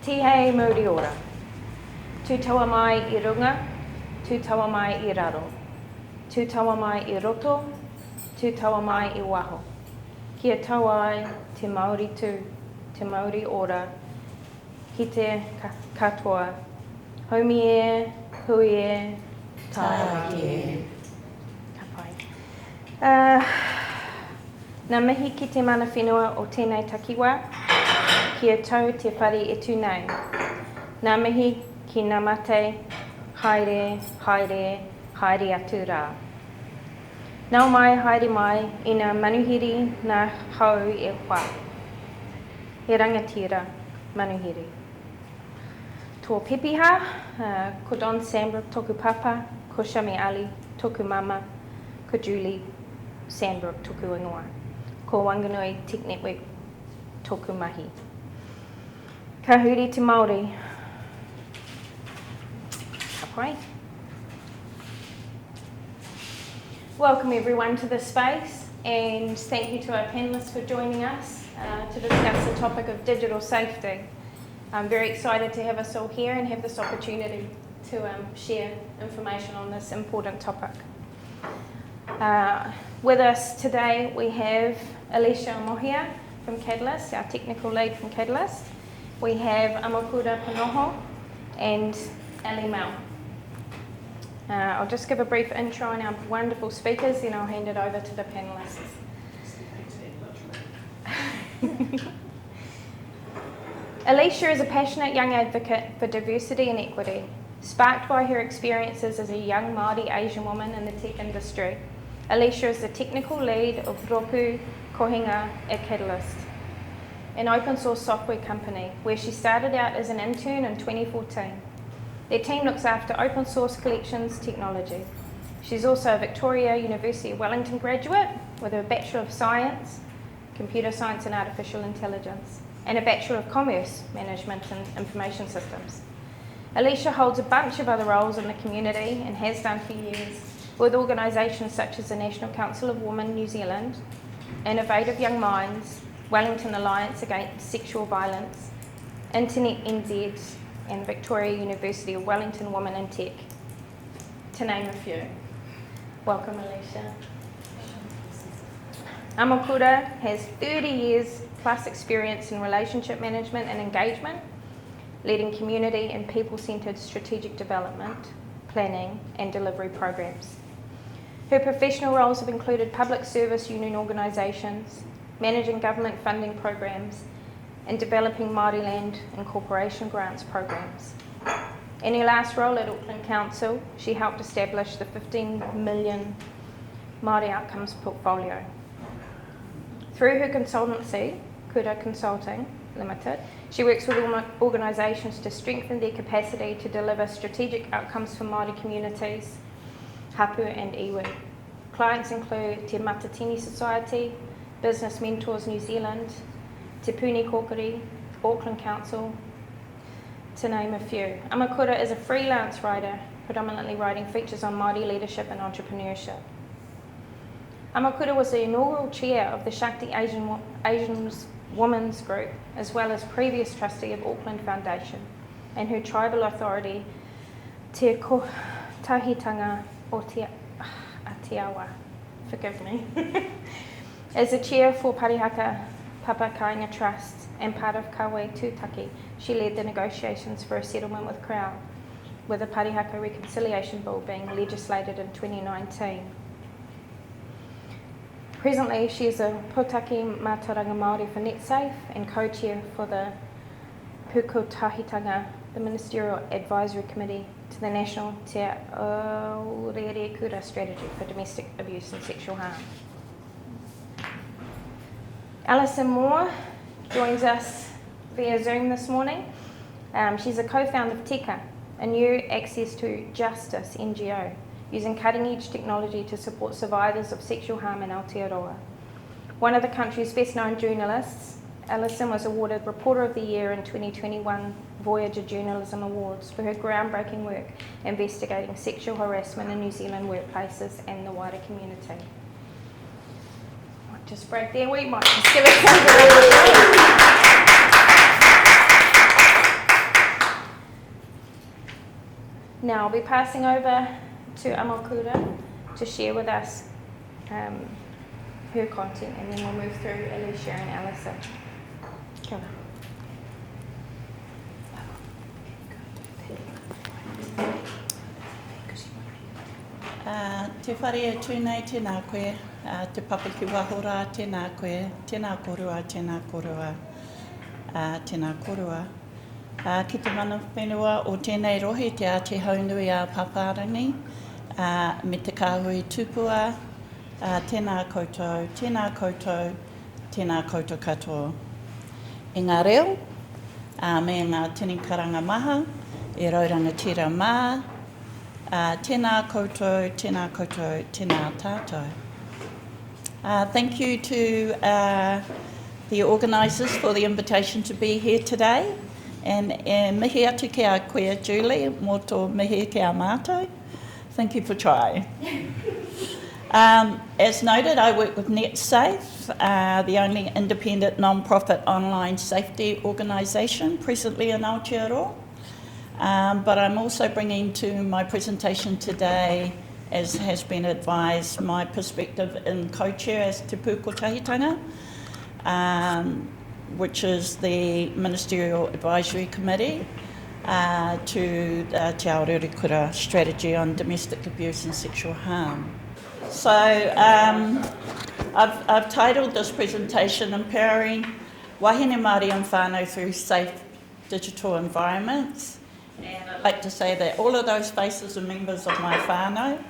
Tihei Mauri ora. Tu taua mai I runga, tu taua mai I raro. Tu taua mai I roto, tu taua mai I waho. Kia tau ai te Māori tū, te Māori ora, ki te katoa. Haumi e, hui e, Tāki e. Ka pai. Nā mihi ki te mana whenua o tēnei takiwa, kia tau te whare etu nei. Nā mihi ki ngā mate, haere, haere, haere atu rā. Nau mai, haere mai, I ngā manuhiri ngā hau e wha. E rangatira, manuhiri. Tō pepiha, ko Don Sandbrook toku papa, ko Shami Ali toku mama, ko Julie Sandbrook toku ingoa. Ko Whanganui Techweek toku mahi. Ka huri te Māori. Ka pai. Welcome everyone to this space, and thank you to our panellists for joining us to discuss the topic of digital safety. I'm very excited to have us all here and have this opportunity to share information on this important topic. With us today we have Aleisha Amohia from Catalyst, our technical lead from Catalyst. We have Amokura Panoho and Alison Mau. I'll just give a brief intro on our wonderful speakers, then I'll hand it over to the panellists. Aleisha is a passionate young advocate for diversity and equity, sparked by her experiences as a young Māori Asian woman in the tech industry. Aleisha is the technical lead of Roku Kohinga at Catalyst, an open source software company where she started out as an intern in 2014. Their team looks after open source collections technology. She's also a Victoria University of Wellington graduate with a Bachelor of Science, Computer Science and Artificial Intelligence, and a Bachelor of Commerce Management and Information Systems. Aleisha holds a bunch of other roles in the community and has done for years with organisations such as the National Council of Women New Zealand, Innovative Young Minds, Wellington Alliance Against Sexual Violence, Internet NZ, and Victoria University of Wellington Women in Tech, to name a few. Welcome, Aleisha. Amokura has 30 years plus experience in relationship management and engagement, leading community and people-centred strategic development, planning and delivery programs. Her professional roles have included public service union organisations, managing government funding programs, and developing Māori land incorporation grants programs. In her last role at Auckland Council, she helped establish the 15 million Māori outcomes portfolio. Through her consultancy, Kura Consulting Limited, she works with organisations to strengthen their capacity to deliver strategic outcomes for Māori communities, hapu and iwi. Clients include Te Matatini Society, Business Mentors New Zealand, Te Puni Kokiri, Auckland Council, to name a few. Amokura is a freelance writer, predominantly writing features on Māori leadership and entrepreneurship. Amokura was the inaugural chair of the Shakti Asian Women's Group, as well as previous trustee of Auckland Foundation, and her tribal authority, Te Tahitanga o Te Atiawa, forgive me, as the chair for Parihaka Papakainga Trust and part of Kawe Tūtaki, she led the negotiations for a settlement with Crown, with the Parihaka Reconciliation Bill being legislated in 2019. Presently, she is a Pōtaki Mātauranga Māori for Netsafe and co-chair for the Pukotahitanga, the Ministerial Advisory Committee to the National Te Aorerekura Strategy for Domestic Abuse and Sexual Harm. Alison Mau joins us via Zoom this morning. She's a co-founder of Tika, a new access to justice NGO, using cutting-edge technology to support survivors of sexual harm in Aotearoa. One of the country's best-known journalists, Alison was awarded Reporter of the Year in 2021 Voyager Journalism Awards for her groundbreaking work investigating sexual harassment in New Zealand workplaces and the wider community. Might just break there, we might just give it some I'll be passing over to Amokura to share with us her content, and then we'll move through Aleisha and Alison. Kia ora. Te whare e tūnei tēnā koe, te papaki wahora tēnā koe, tēnā korua, tēnā korua, tēnā korua. Ki te mana whenua o tēnei rohi te Ātihaunui-a-Pāpārangi, me te kāhui tupua, tēnā koutou, tēnā koutou, tēnā koutou katoa. I ngā reo, me ngā tini karanga maha, e raurangatira mā, tēnā koutou, tēnā koutou, tēnā tātou. Thank you to the organisers for the invitation to be here today. And mihi atu ki a koe, Julie, mō tō mihi ki a mātou. Thank you for trying. As noted, I work with Netsafe, the only independent non-profit online safety organisation presently in Aotearoa. But I'm also bringing to my presentation today, as has been advised, my perspective in co-chair as Te Pūkotahitanga, which is the Ministerial Advisory Committee to Te Aorerekura Strategy on Domestic Abuse and Sexual Harm. So I've titled this presentation Empowering Wahine Māori and whānau through Safe Digital Environments. And I'd like to say that all of those faces are members of my whānau.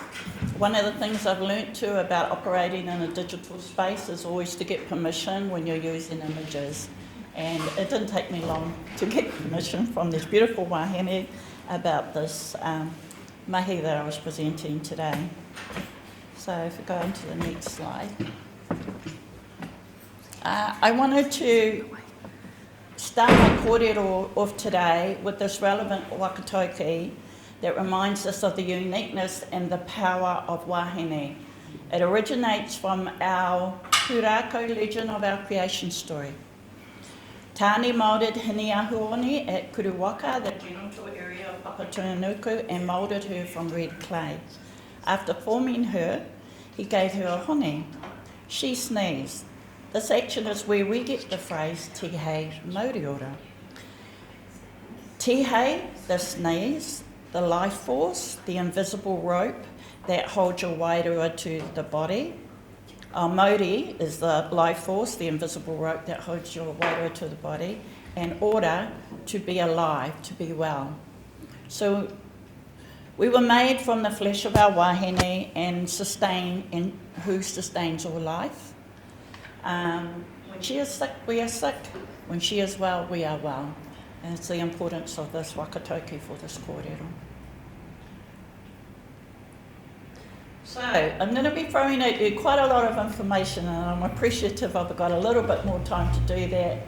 One of the things I've learnt too about operating in a digital space is always to get permission when you're using images. And it didn't take me long to get permission from this beautiful wahine about this mahi that I was presenting today. So if we go into the next slide. I wanted to start my kōrero of today with this relevant wakatoki that reminds us of the uniqueness and the power of wahine. It originates from our pūrākau legend of our creation story. Tāne moulded Hiniahuoni at Kuruwaka, the genital area of Papatūānuku, and moulded her from red clay. After forming her, he gave her a hongi. She sneezed. This action is where we get the phrase tihei mauriora. Tihei, the sneeze, the life force, the invisible rope that holds your wairua to the body. Our Māori is the life force, the invisible rope that holds your wairua to the body, and ora, to be alive, to be well. So we were made from the flesh of our wahine and who sustains all life. When she is sick, we are sick. When she is well, we are well. And it's the importance of this wakatoki for this kōrero. So I'm going to be throwing at you quite a lot of information, and I'm appreciative I've got a little bit more time to do that,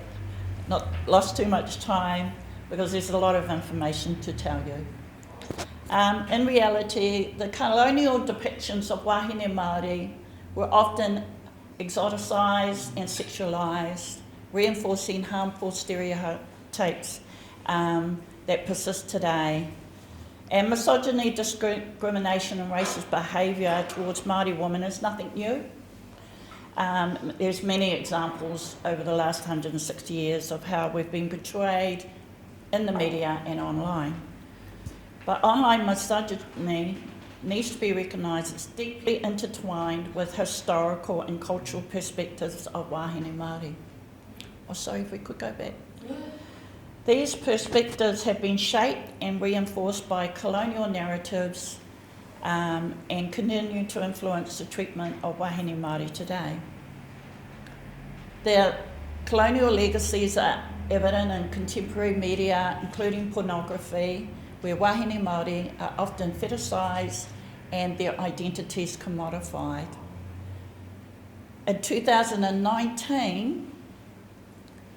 not lost too much time, because there's a lot of information to tell you. In reality, the colonial depictions of wahine Māori were often exoticised and sexualised, reinforcing harmful stereotypes that persist today. And misogyny, discrimination and racist behaviour towards Māori women is nothing new. There's many examples over the last 160 years of how we've been portrayed in the media and online. But online misogyny needs to be recognised as deeply intertwined with historical and cultural perspectives of wahine Māori. Oh, sorry, if we could go back. These perspectives have been shaped and reinforced by colonial narratives and continue to influence the treatment of wahine Māori today. Their colonial legacies are evident in contemporary media, including pornography, where wahine Māori are often fetishised and their identities commodified. In 2019,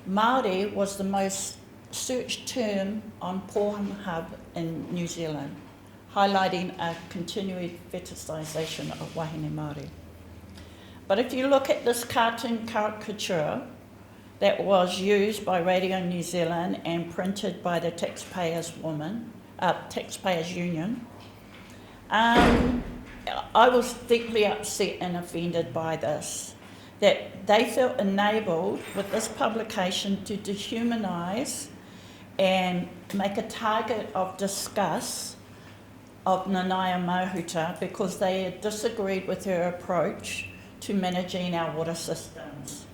Māori was the most searched term on Pornhub in New Zealand, highlighting a continued fetishisation of wahine Māori. But if you look at this cartoon caricature that was used by Radio New Zealand and printed by the Taxpayers Union, I was deeply upset and offended by this, that they felt enabled with this publication to dehumanise and make a target of disgust of Nanaia Mahuta because they had disagreed with her approach to managing our water systems.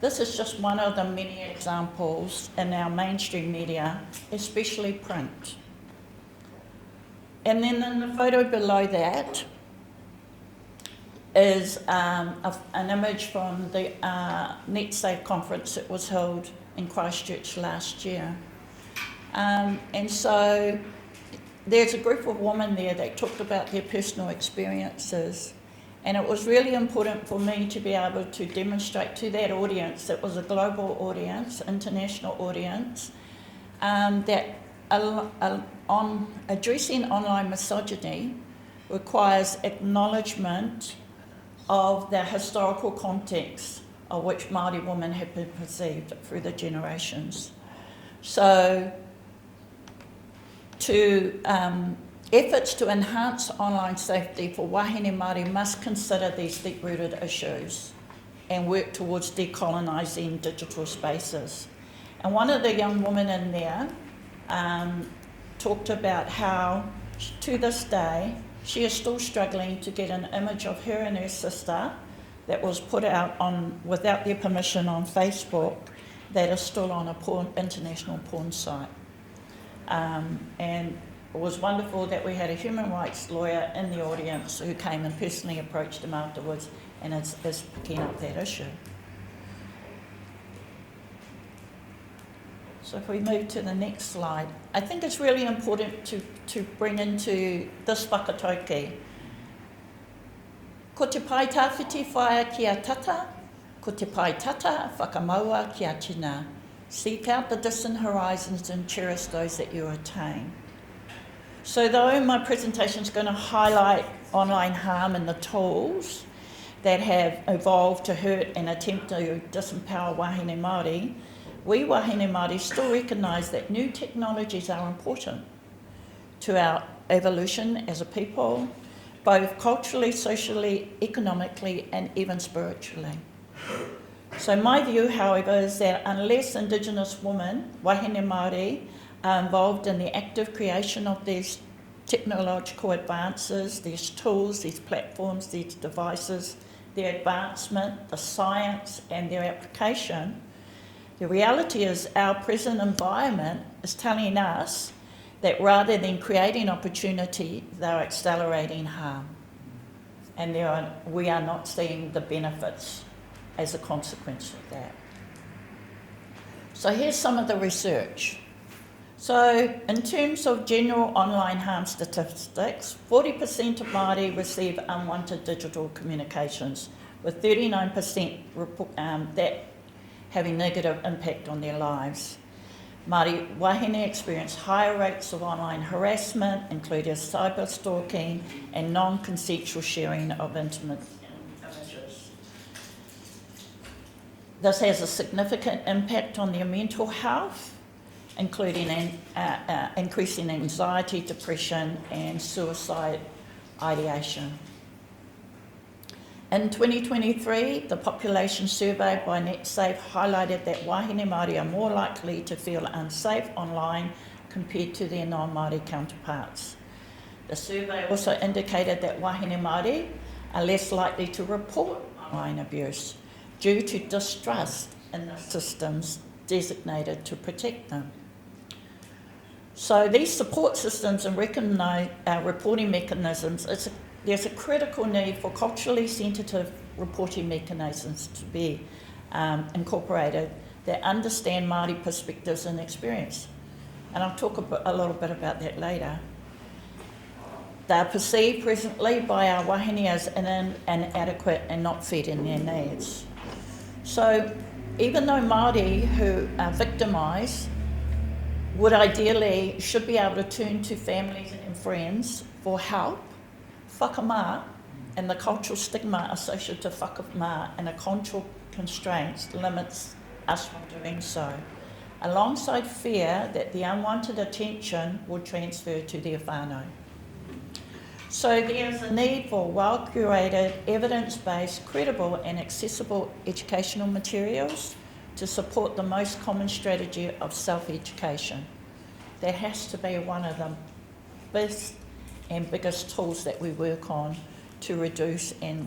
This is just one of the many examples in our mainstream media, especially print. And then in the photo below that is an image from the Netsafe conference that was held in Christchurch last year. And so there's a group of women there that talked about their personal experiences. And it was really important for me to be able to demonstrate to that audience, that was a global audience, international audience, that on addressing online misogyny requires acknowledgement of the historical context of which Māori women have been perceived through the generations. So efforts to enhance online safety for wahine Māori must consider these deep-rooted issues and work towards decolonising digital spaces. And one of the young women in there talked about how, to this day, she is still struggling to get an image of her and her sister that was put out without their permission on Facebook, that is still on a international porn site. And it was wonderful that we had a human rights lawyer in the audience who came and personally approached him afterwards and is picking up that issue. So if we move to the next slide, I think it's really important to bring into this whakatauki. Ko te pai tawhiti whaia ki a tata, ko te pai tata whakamaua ki a tina. Seek out the distant horizons and cherish those that you attain. So though my presentation is going to highlight online harm and the tools that have evolved to hurt and attempt to disempower wahine Māori, we wahine Māori still recognise that new technologies are important to our evolution as a people, both culturally, socially, economically and even spiritually. So my view, however, is that unless Indigenous women, wahine Māori, are involved in the active creation of these technological advances, these tools, these platforms, these devices, their advancement, the science and their application, the reality is our present environment is telling us that rather than creating opportunity, they're accelerating harm. And we are not seeing the benefits as a consequence of that. So here's some of the research. So in terms of general online harm statistics, 40% of Māori receive unwanted digital communications, with 39% that having negative impact on their lives. Māori wahine experience higher rates of online harassment, including cyber stalking and non-consensual sharing of intimate images. This has a significant impact on their mental health, including increasing anxiety, depression and suicide ideation. In 2023, the population survey by Netsafe highlighted that wahine Māori are more likely to feel unsafe online compared to their non-Māori counterparts. The survey also indicated that wahine Māori are less likely to report online abuse due to distrust in the systems designated to protect them. So these support systems and reporting mechanisms, there's a critical need for culturally sensitive reporting mechanisms to be incorporated that understand Māori perspectives and experience. And I'll talk a little bit about that later. They are perceived presently by our wahine as inadequate and not feeding their needs. So even though Māori who are victimised should be able to turn to families and friends for help, whakamā and the cultural stigma associated to whakamā and the cultural constraints limits us from doing so, alongside fear that the unwanted attention will transfer to their whānau. So there's a need for well-curated, evidence-based, credible and accessible educational materials to support the most common strategy of self-education. That has to be one of the best and biggest tools that we work on to reduce and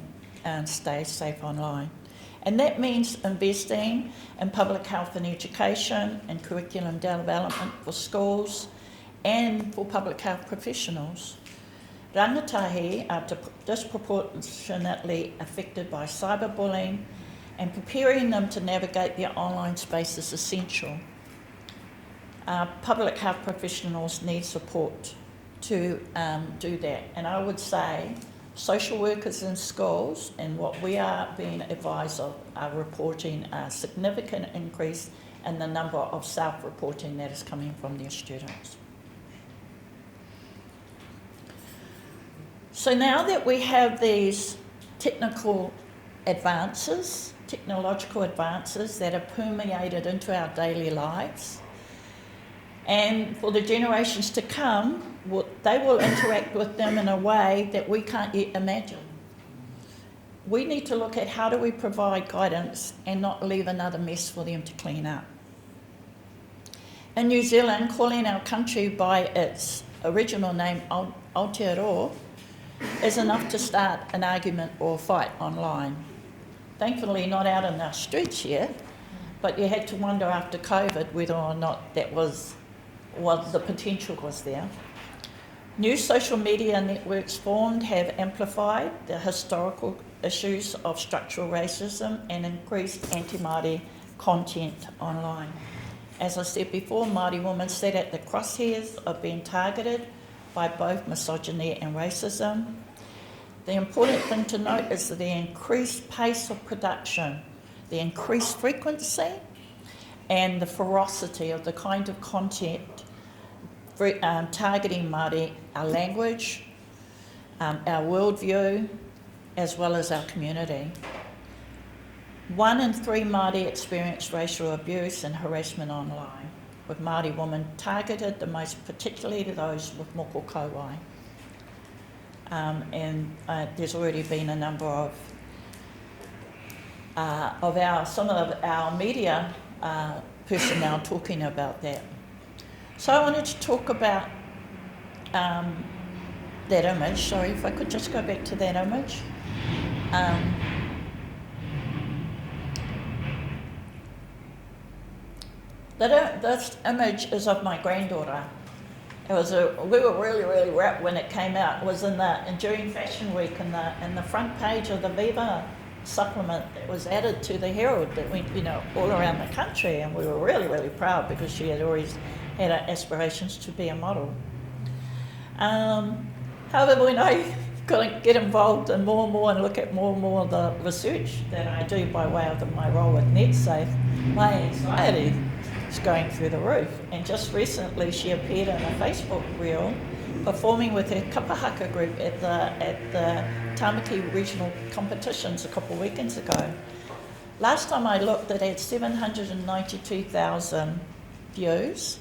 stay safe online. And that means investing in public health and education and curriculum development for schools and for public health professionals. Rangatahi are disproportionately affected by cyberbullying, and preparing them to navigate their online space is essential. Public health professionals need support to do that, and I would say social workers in schools, and what we are being advised of, are reporting a significant increase in the number of self-reporting that is coming from their students. So now that we have these technological advances that have permeated into our daily lives, and for the generations to come, they will interact with them in a way that we can't yet imagine. We need to look at how do we provide guidance and not leave another mess for them to clean up. In New Zealand, calling our country by its original name, Aotearoa, is enough to start an argument or a fight online. Thankfully not out in our streets yet, but you had to wonder after COVID whether or not that was the potential was there. New social media networks formed have amplified the historical issues of structural racism and increased anti-Māori content online. As I said before, Māori women sit at the crosshairs of being targeted by both misogyny and racism. The important thing to note is the increased pace of production, the increased frequency, and the ferocity of the kind of content targeting Māori, our language, our worldview, as well as our community. 1 in 3 Māori experience racial abuse and harassment online, with Māori women targeted the most, particularly to those with moko kauai. There's already been a number of some of our media personnel talking about that. So I wanted to talk about that image. Sorry, if I could just go back to that image. This image is of my granddaughter. We were really rapt when it came out. It was during Fashion Week in the front page of the Viva supplement that was added to the Herald that went all around the country, and we were really proud because she had always had aspirations to be a model. However, when I get involved in more and more and look at more and more of the research that I do by way of my role with Netsafe, my anxiety is going through the roof. And just recently she appeared in a Facebook reel performing with her kapahaka group at the Tamaki regional competitions a couple of weekends ago. Last time I looked, it had 792,000 views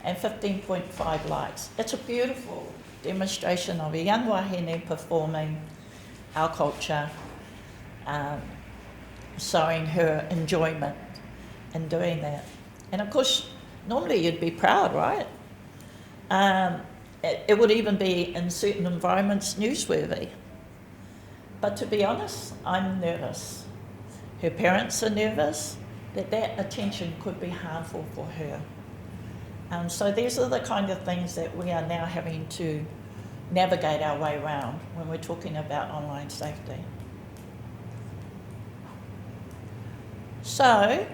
and 15.5 likes. It's a beautiful demonstration of a young wahine performing our culture, showing her enjoyment in doing that. And of course, normally you'd be proud, right? It would even be in certain environments newsworthy. But to be honest, I'm nervous. Her parents are nervous that attention could be harmful for her. So these are the kind of things that we are now having to navigate our way around when we're talking about online safety. So,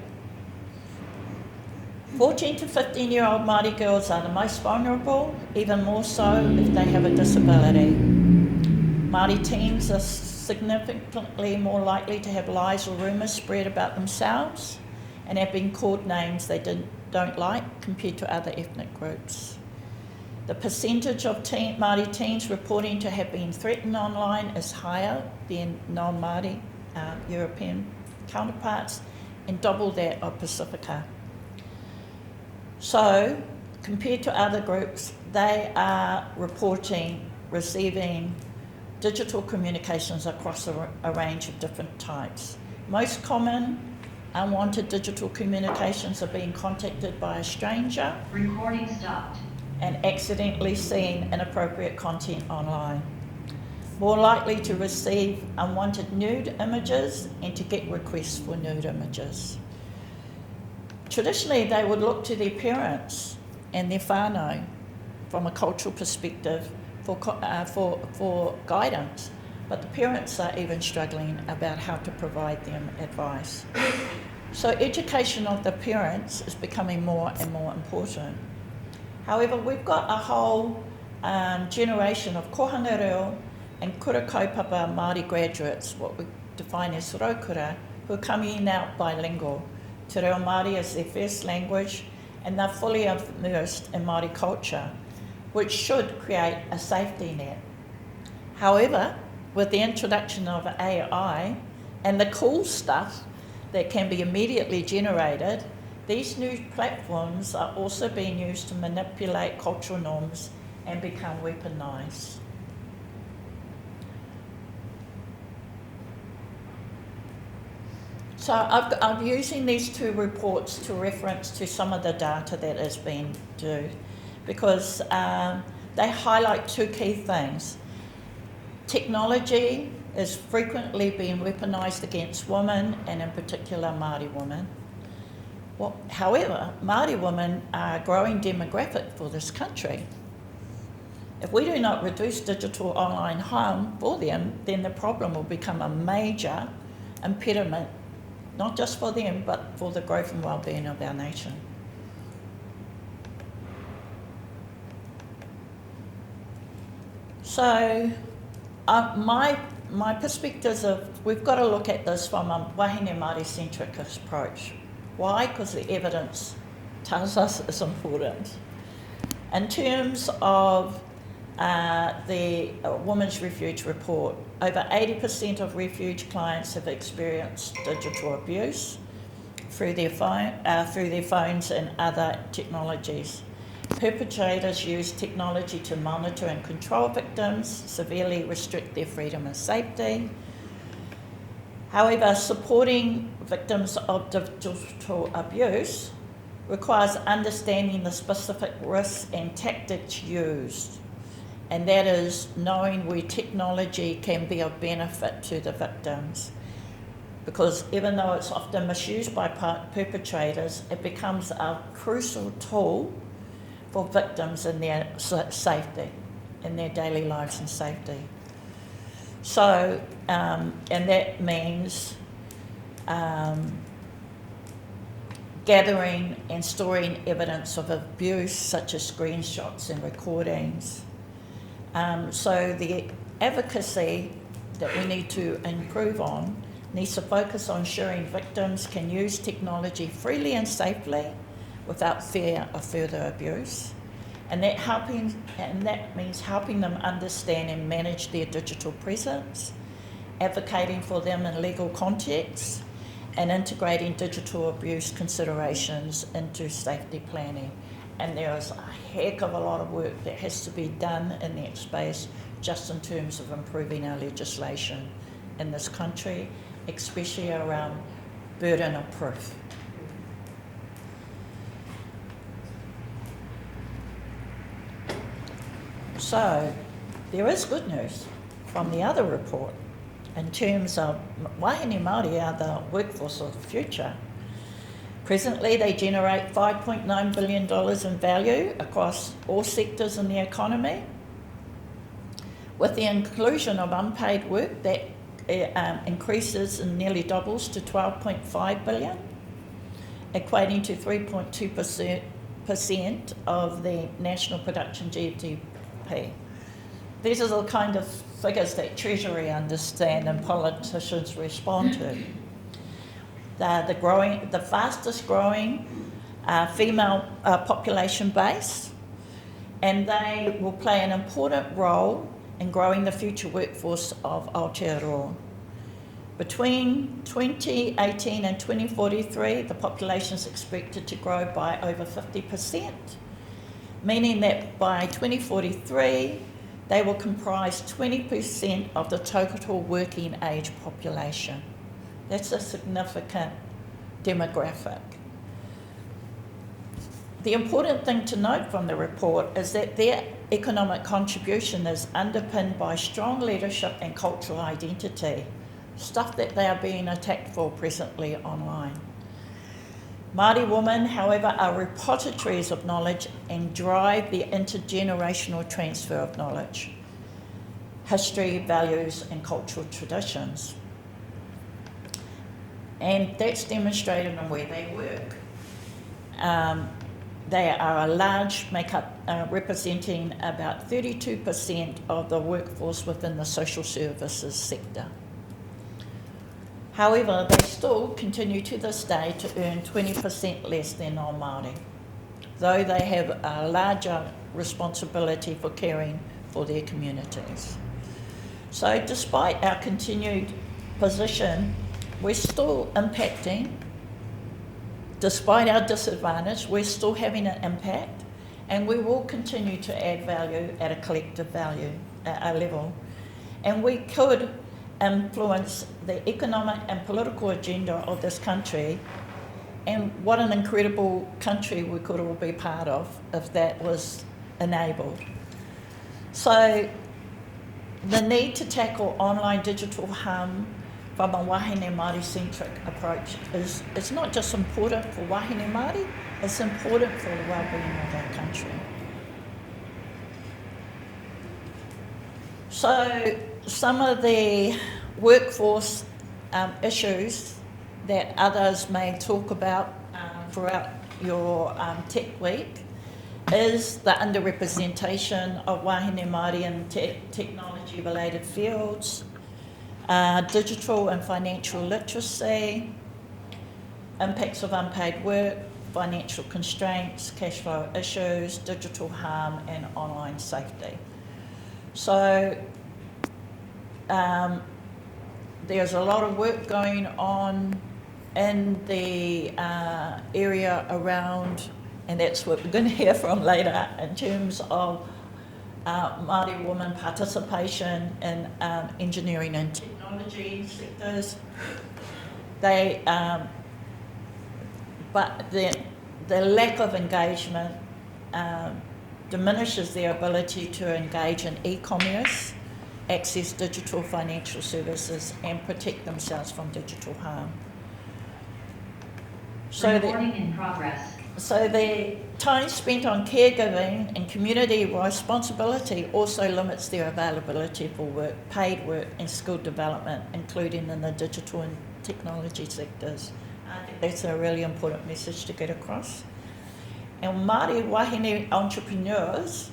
14 to 15-year-old Māori girls are the most vulnerable, even more so if they have a disability. Māori teens are significantly more likely to have lies or rumours spread about themselves and have been called names they don't like compared to other ethnic groups. The percentage of Māori teens reporting to have been threatened online is higher than non-Māori European counterparts and double that of Pacifica. So, compared to other groups, they are receiving digital communications across a range of different types. Most common unwanted digital communications are being contacted by a stranger. Recording stopped. And accidentally seeing inappropriate content online. More likely to receive unwanted nude images and to get requests for nude images. Traditionally, they would look to their parents and their whānau from a cultural perspective for guidance, but the parents are even struggling about how to provide them advice. So education of the parents is becoming more and more important. However, we've got a whole generation of kohanga reo and kura kaupapa Māori graduates, what we define as raukura, who are coming in out bilingual. Te reo Māori is their first language, and they're fully immersed in Māori culture, which should create a safety net. However, with the introduction of AI and the cool stuff that can be immediately generated, these new platforms are also being used to manipulate cultural norms and become weaponised. So I'm using these two reports to reference to some of the data that has been due, because they highlight two key things. Technology is frequently being weaponised against women, and in particular Māori women. Well, however, Māori women are a growing demographic for this country. If we do not reduce digital online harm for them, then the problem will become a major impediment, not just for them, but for the growth and well-being of our nation. So, my perspectives of, we've got to look at this from a wahine Māori-centric approach. Why? Because the evidence tells us it's important. In terms of the Women's Refuge report, over 80% of refuge clients have experienced digital abuse through their phones and other technologies. Perpetrators use technology to monitor and control victims, severely restrict their freedom and safety. However, supporting victims of digital abuse requires understanding the specific risks and tactics used, and that is knowing where technology can be of benefit to the victims. Because even though it's often misused by perpetrators, it becomes a crucial tool for victims in their safety, in their daily lives and safety. So, and that means gathering and storing evidence of abuse, such as screenshots and recordings. So the advocacy that we need to improve on needs to focus on ensuring victims can use technology freely and safely without fear of further abuse. And that means helping them understand and manage their digital presence, advocating for them in legal contexts, and integrating digital abuse considerations into safety planning. And there is a heck of a lot of work that has to be done in that space, just in terms of improving our legislation in this country, especially around burden of proof. So, there is good news from the other report in terms of wahine Māori are the workforce of the future. Presently, they generate $5.9 billion in value across all sectors in the economy. With the inclusion of unpaid work, that increases and nearly doubles to $12.5 billion, equating to 3.2% of the national production GDP. These are the kind of figures that Treasury understand and politicians respond to. They're the fastest growing female population base, and they will play an important role in growing the future workforce of Aotearoa. Between 2018 and 2043, the population is expected to grow by over 50%, meaning that by 2043, they will comprise 20% of the total working age population. That's a significant demographic. The important thing to note from the report is that their economic contribution is underpinned by strong leadership and cultural identity, stuff that they are being attacked for presently online. Māori women, however, are repositories of knowledge and drive the intergenerational transfer of knowledge, history, values and cultural traditions. And that's demonstrated in where they work. They are a large makeup, representing about 32% of the workforce within the social services sector. However, they still continue to this day to earn 20% less than non-Māori, though they have a larger responsibility for caring for their communities. So despite our continued position, we're still impacting. Despite our disadvantage, we're still having an impact, and we will continue to add value at a collective value level. And we could influence the economic and political agenda of this country, and what an incredible country we could all be part of if that was enabled. So the need to tackle online digital harm from a wahine Māori-centric approach is, it's not just important for wahine Māori, it's important for the well-being of our country. So some of the workforce issues that others may talk about throughout your Techweek is the underrepresentation of wahine Māori in technology-related fields, digital and financial literacy, impacts of unpaid work, financial constraints, cash flow issues, digital harm and online safety. So there's a lot of work going on in the area around, and that's what we're going to hear from later, in terms of Māori women participation in engineering and technology sectors. They, but the lack of engagement diminishes their ability to engage in e-commerce, access digital financial services and protect themselves from digital harm. So Recording in progress. So the time spent on caregiving and community responsibility also limits their availability for work, paid work and skill development, including in the digital and technology sectors. I think that's a really important message to get across. And Māori wahine entrepreneurs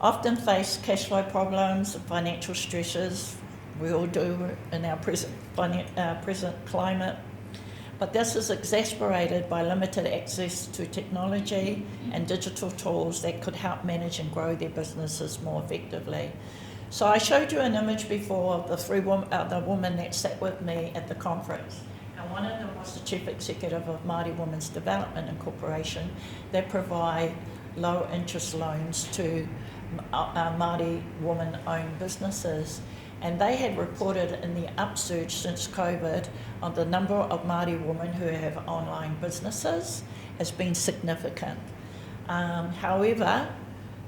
often face cash flow problems and financial stresses. We all do in our present climate. But this is exacerbated by limited access to technology and digital tools that could help manage and grow their businesses more effectively. So I showed you an image before of the woman that sat with me at the conference. And one of them was the Chief Executive of Māori Women's Development Incorporation that provide low interest loans to Māori women-owned businesses. And they had reported in the upsurge since COVID on the number of Māori women who have online businesses has been significant. However,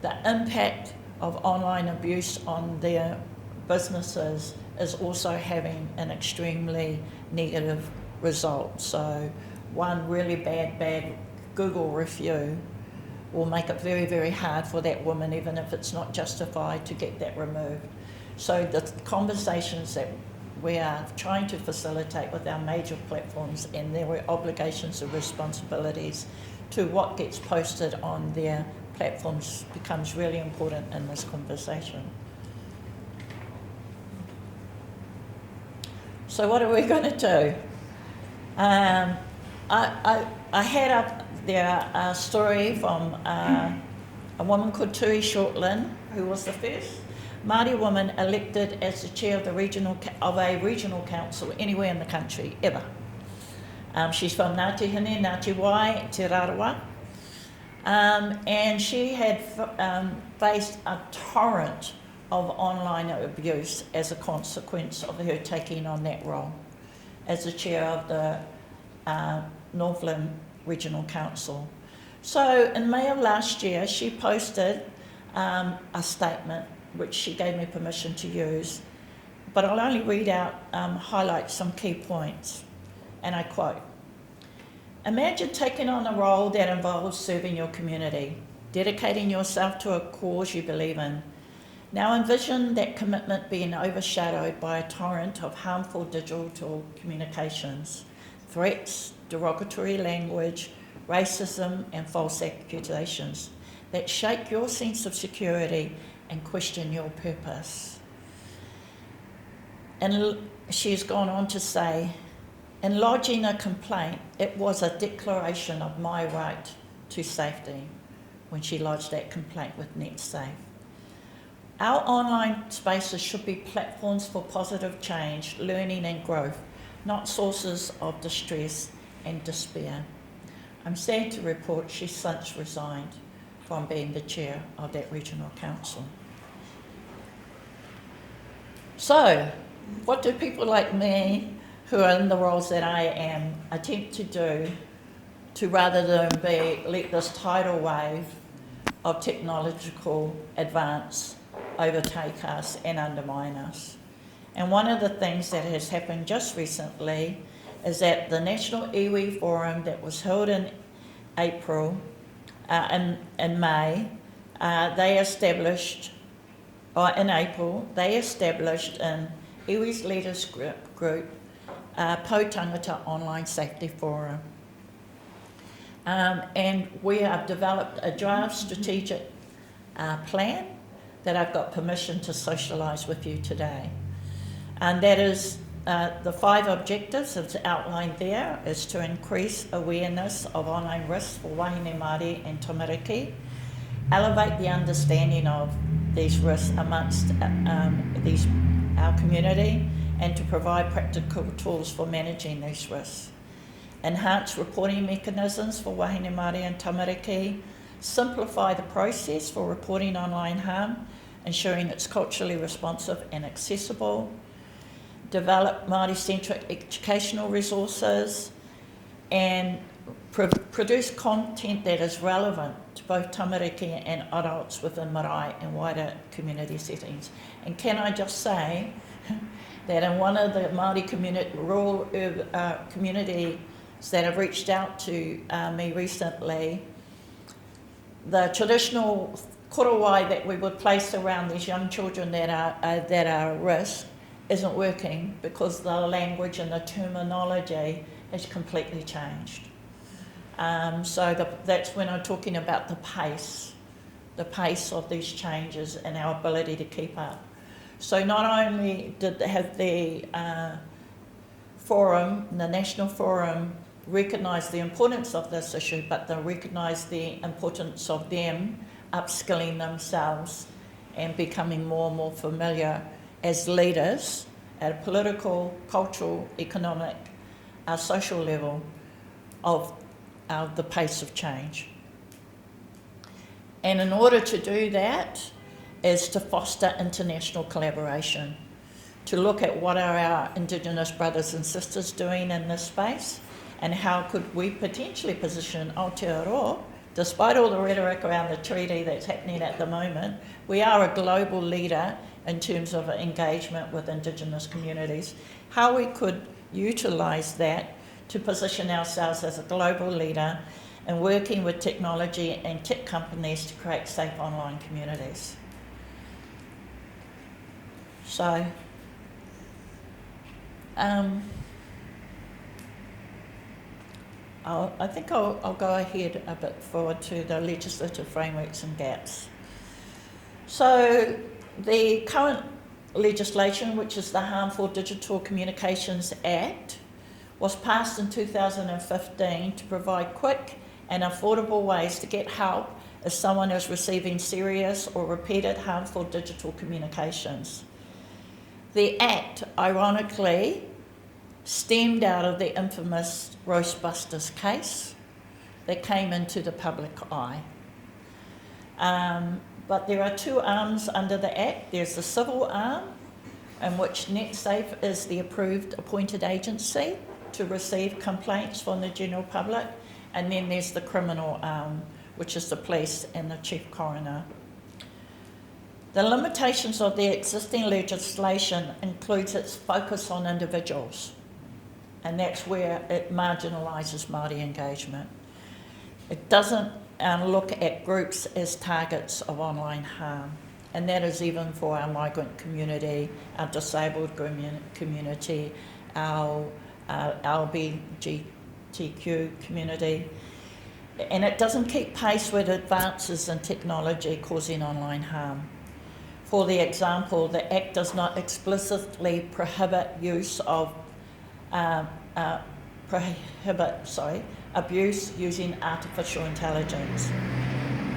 the impact of online abuse on their businesses is also having an extremely negative result. So one really bad Google review will make it very, very hard for that woman, even if it's not justified, to get that removed. So the conversations that we are trying to facilitate with our major platforms and their obligations and responsibilities to what gets posted on their platforms becomes really important in this conversation. So what are we going to do? I had up there a story from a woman called Tui Shortland, who was the first Māori woman elected as the chair of a regional council anywhere in the country, ever. She's from Ngāti Hine, Ngāti Wai, Te Rarawa. And she had faced a torrent of online abuse as a consequence of her taking on that role as the chair of the Northland Regional Council. So in May of last year, she posted a statement which she gave me permission to use, but I'll only read out, highlight some key points, and I quote, "Imagine taking on a role that involves serving your community, dedicating yourself to a cause you believe in. Now envision that commitment being overshadowed by a torrent of harmful digital communications, threats, derogatory language, racism and false accusations that shake your sense of security and question your purpose." And she's gone on to say, "In lodging a complaint, it was a declaration of my right to safety," when she lodged that complaint with Netsafe. "Our online spaces should be platforms for positive change, learning and growth, not sources of distress and despair." I'm sad to report she's since resigned from being the chair of that regional council. So, what do people like me, who are in the roles that I am, attempt to do to, rather than let this tidal wave of technological advance overtake us and undermine us? And one of the things that has happened just recently is that the National Iwi Forum that was held in April, in May, they established in Iwi's Leaders Group, Po Tangata Online Safety Forum. And we have developed a draft strategic plan that I've got permission to socialise with you today. And that is the 5 objectives that's outlined there is to increase awareness of online risks for wahine Māori and tamariki, elevate the understanding of these risks amongst our community, and to provide practical tools for managing these risks. Enhance reporting mechanisms for wahine Māori and tamariki, simplify the process for reporting online harm, ensuring it's culturally responsive and accessible, develop Māori-centric educational resources, and produce content that is relevant to both tamariki and adults within marae and wider community settings. And can I just say that in one of the Māori rural communities that have reached out to me recently, the traditional korowai that we would place around these young children that are at risk isn't working because the language and the terminology has completely changed. That's when I'm talking about the pace of these changes and our ability to keep up. So not only did they have the forum, the National Forum, recognise the importance of this issue, but they recognise the importance of them upskilling themselves and becoming more and more familiar as leaders at a political, cultural, economic, social level of the pace of change. And in order to do that is to foster international collaboration, to look at what are our Indigenous brothers and sisters doing in this space and how could we potentially position Aotearoa, despite all the rhetoric around the treaty that's happening at the moment, we are a global leader in terms of engagement with Indigenous communities, how we could utilise that to position ourselves as a global leader in working with technology and tech companies to create safe online communities. So, I think I'll go ahead a bit forward to the legislative frameworks and gaps. So, the current legislation, which is the Harmful Digital Communications Act, was passed in 2015 to provide quick and affordable ways to get help if someone is receiving serious or repeated harmful digital communications. The Act, ironically, stemmed out of the infamous Roastbusters case that came into the public eye. but there are two arms under the Act. There's the civil arm, in which Netsafe is the approved appointed agency to receive complaints from the general public, and then there's the criminal arm, which is the police and the chief coroner. The limitations of the existing legislation includes its focus on individuals, and that's where it marginalises Māori engagement. It doesn't look at groups as targets of online harm, and that is even for our migrant community, our disabled community, our LGBTQ community, and it doesn't keep pace with advances in technology causing online harm. For the example, the Act does not explicitly prohibit use of abuse using artificial intelligence,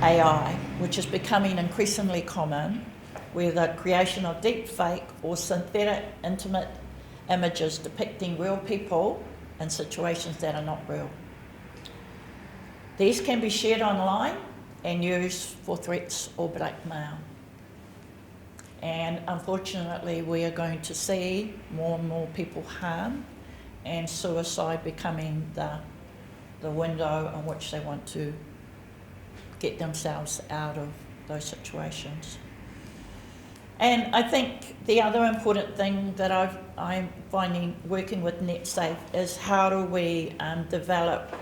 AI, which is becoming increasingly common, where the creation of deep fake or synthetic intimate images depicting real people in situations that are not real. These can be shared online and used for threats or blackmail. And unfortunately, we are going to see more and more people harmed, and suicide becoming the window in which they want to get themselves out of those situations. And I think the other important thing that I'm finding working with Netsafe is how do we develop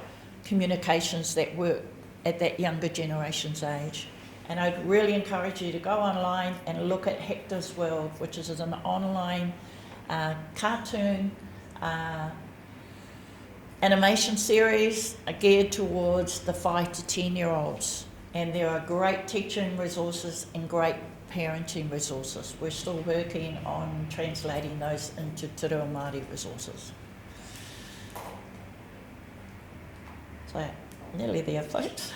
communications that work at that younger generation's age. And I'd really encourage you to go online and look at Hector's World, which is an online cartoon animation series geared towards the 5 to 10-year-olds. And there are great teaching resources and great parenting resources. We're still working on translating those into Te Reo Māori resources. So, nearly there, folks.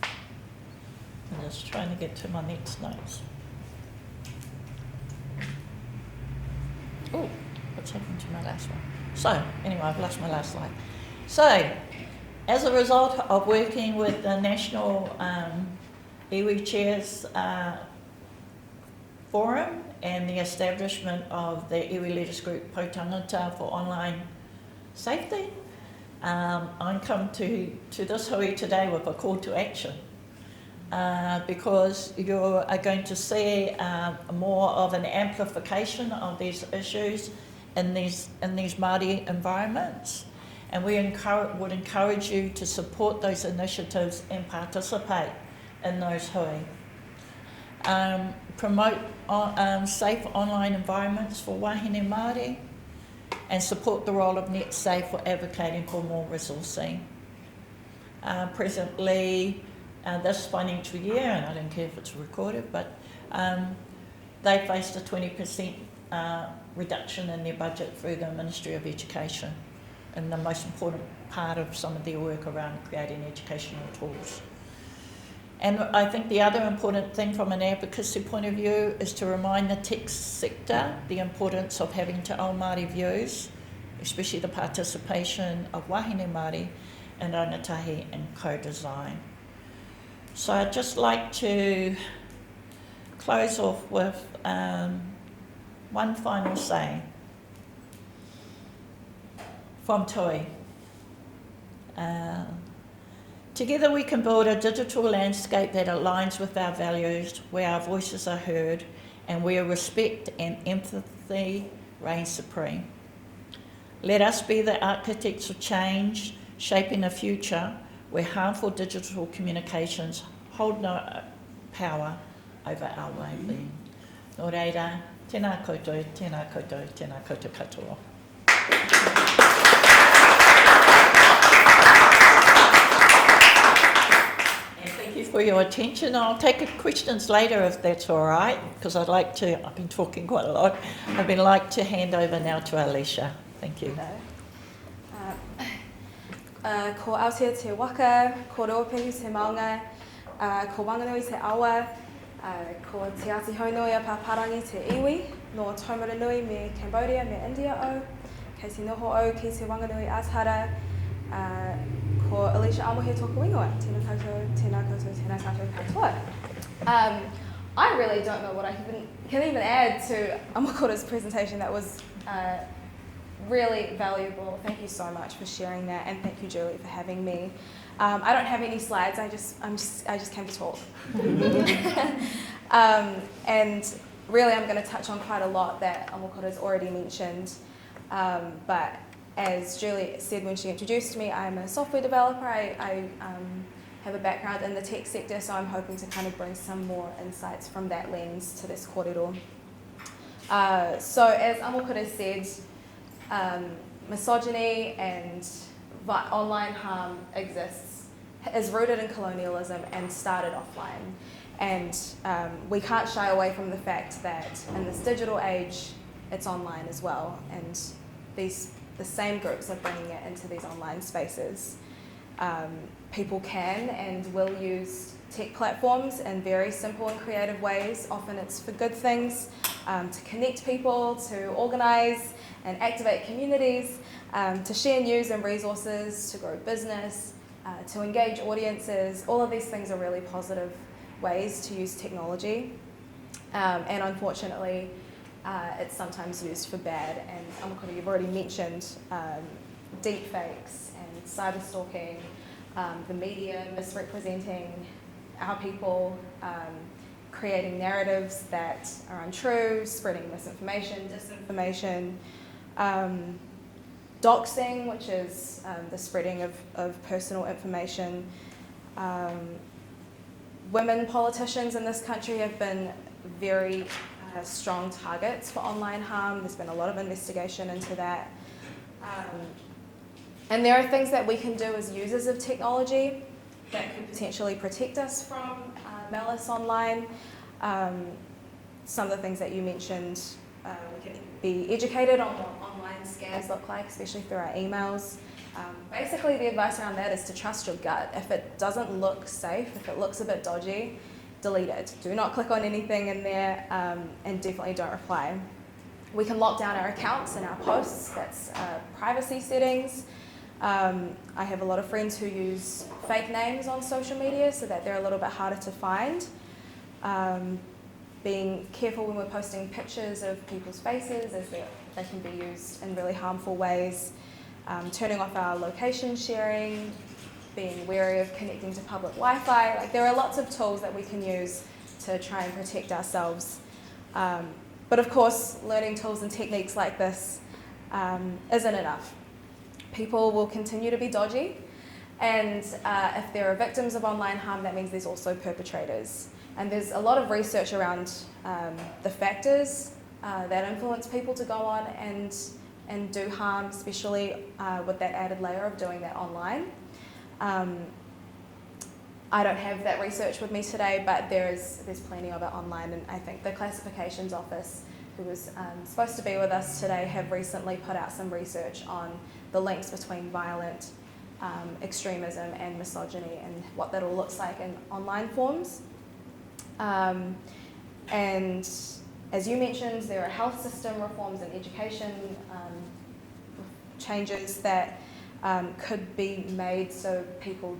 I'm just trying to get to my next notes. Oh, what's happened to my last one? So, anyway, I've lost my last slide. So, as a result of working with the National Iwi Chairs Forum and the establishment of the Iwi Leaders Group Potangata for online safety, I'm come to this hui today with a call to action. Because you are going to see more of an amplification of these issues in these Māori environments, and we would encourage you to support those initiatives and participate in those hui. Promote safe online environments for wahine Māori, and support the role of Netsafe for advocating for more resourcing. Presently, this financial year, and I don't care if it's recorded, but they faced a 20% reduction in their budget through the Ministry of Education, and the most important part of some of their work around creating educational tools. And I think the other important thing from an advocacy point of view is to remind the tech sector the importance of having te ao Māori views, especially the participation of wahine Māori in rangatahi and co-design. So I'd just like to close off with one final saying from Tui. Together we can build a digital landscape that aligns with our values, where our voices are heard and where respect and empathy reign supreme. Let us be the architects of change, shaping a future where harmful digital communications hold no power over our well-being. Nō reira, tēnā koutou, tēnā koutou, tēnā koutou katoa. And thank you for your attention. I'll take questions later if that's all right, because I've been talking quite a lot. I'd like to hand over now to Aleisha. Thank you. Ko Aotea te waka, ko Ruapehu te maunga, ko Whanganui te awa, ko te Ātihaunui-a-Pāpārangi te iwi, no Taumaranui me Cambodia me India o, kei te noho o ki te Whanganui Ātara, ko Aleisha Amohia tōku ingoa. Tēnā koutou, tēnā koutou, tēnā koutou katoa. I really don't know what I can even add to Amokura's presentation. That was really valuable. Thank you so much for sharing that, and thank you, Julie, for having me. I don't have any slides. I just came to talk. And really, I'm going to touch on quite a lot that Amokura's already mentioned. But as Julie said when she introduced me, I'm a software developer. I have a background in the tech sector, so I'm hoping to kind of bring some more insights from that lens to this kōrero. So as Amokura said, misogyny and online harm is rooted in colonialism and started offline. And we can't shy away from the fact that in this digital age, it's online as well. And the same groups are bringing it into these online spaces. People can and will use tech platforms in very simple and creative ways. Often it's for good things, to connect people, to organise and activate communities, to share news and resources, to grow business, to engage audiences. All of these things are really positive ways to use technology. And unfortunately, it's sometimes used for bad. And Amokura, you've already mentioned deepfakes and cyber stalking, the media misrepresenting our people, creating narratives that are untrue, spreading misinformation, disinformation, doxing, which is the spreading of personal information. Women politicians in this country have been very strong targets for online harm. There's been a lot of investigation into that. And there are things that we can do as users of technology that could potentially protect us from malice online. Some of the things that you mentioned, we can be educated on what online scams look like, especially through our emails. Basically, the advice around that is to trust your gut. If it doesn't look safe, if it looks a bit dodgy, delete it. Do not click on anything in there, and definitely don't reply. We can lock down our accounts and our posts. That's privacy settings. I have a lot of friends who use fake names on social media so that they're a little bit harder to find. Being careful when we're posting pictures of people's faces, as they can be used in really harmful ways. Turning off our location sharing, being wary of connecting to public Wi-Fi. Like, there are lots of tools that we can use to try and protect ourselves. But of course, learning tools and techniques like this isn't enough. People will continue to be dodgy, and if there are victims of online harm, that means there's also perpetrators. And there's a lot of research around the factors that influence people to go on and do harm, especially with that added layer of doing that online. I don't have that research with me today, but there's plenty of it online, and I think the Classifications Office, who was supposed to be with us today, have recently put out some research on the links between violent extremism and misogyny and what that all looks like in online forms. And as you mentioned, there are health system reforms and education changes that could be made so people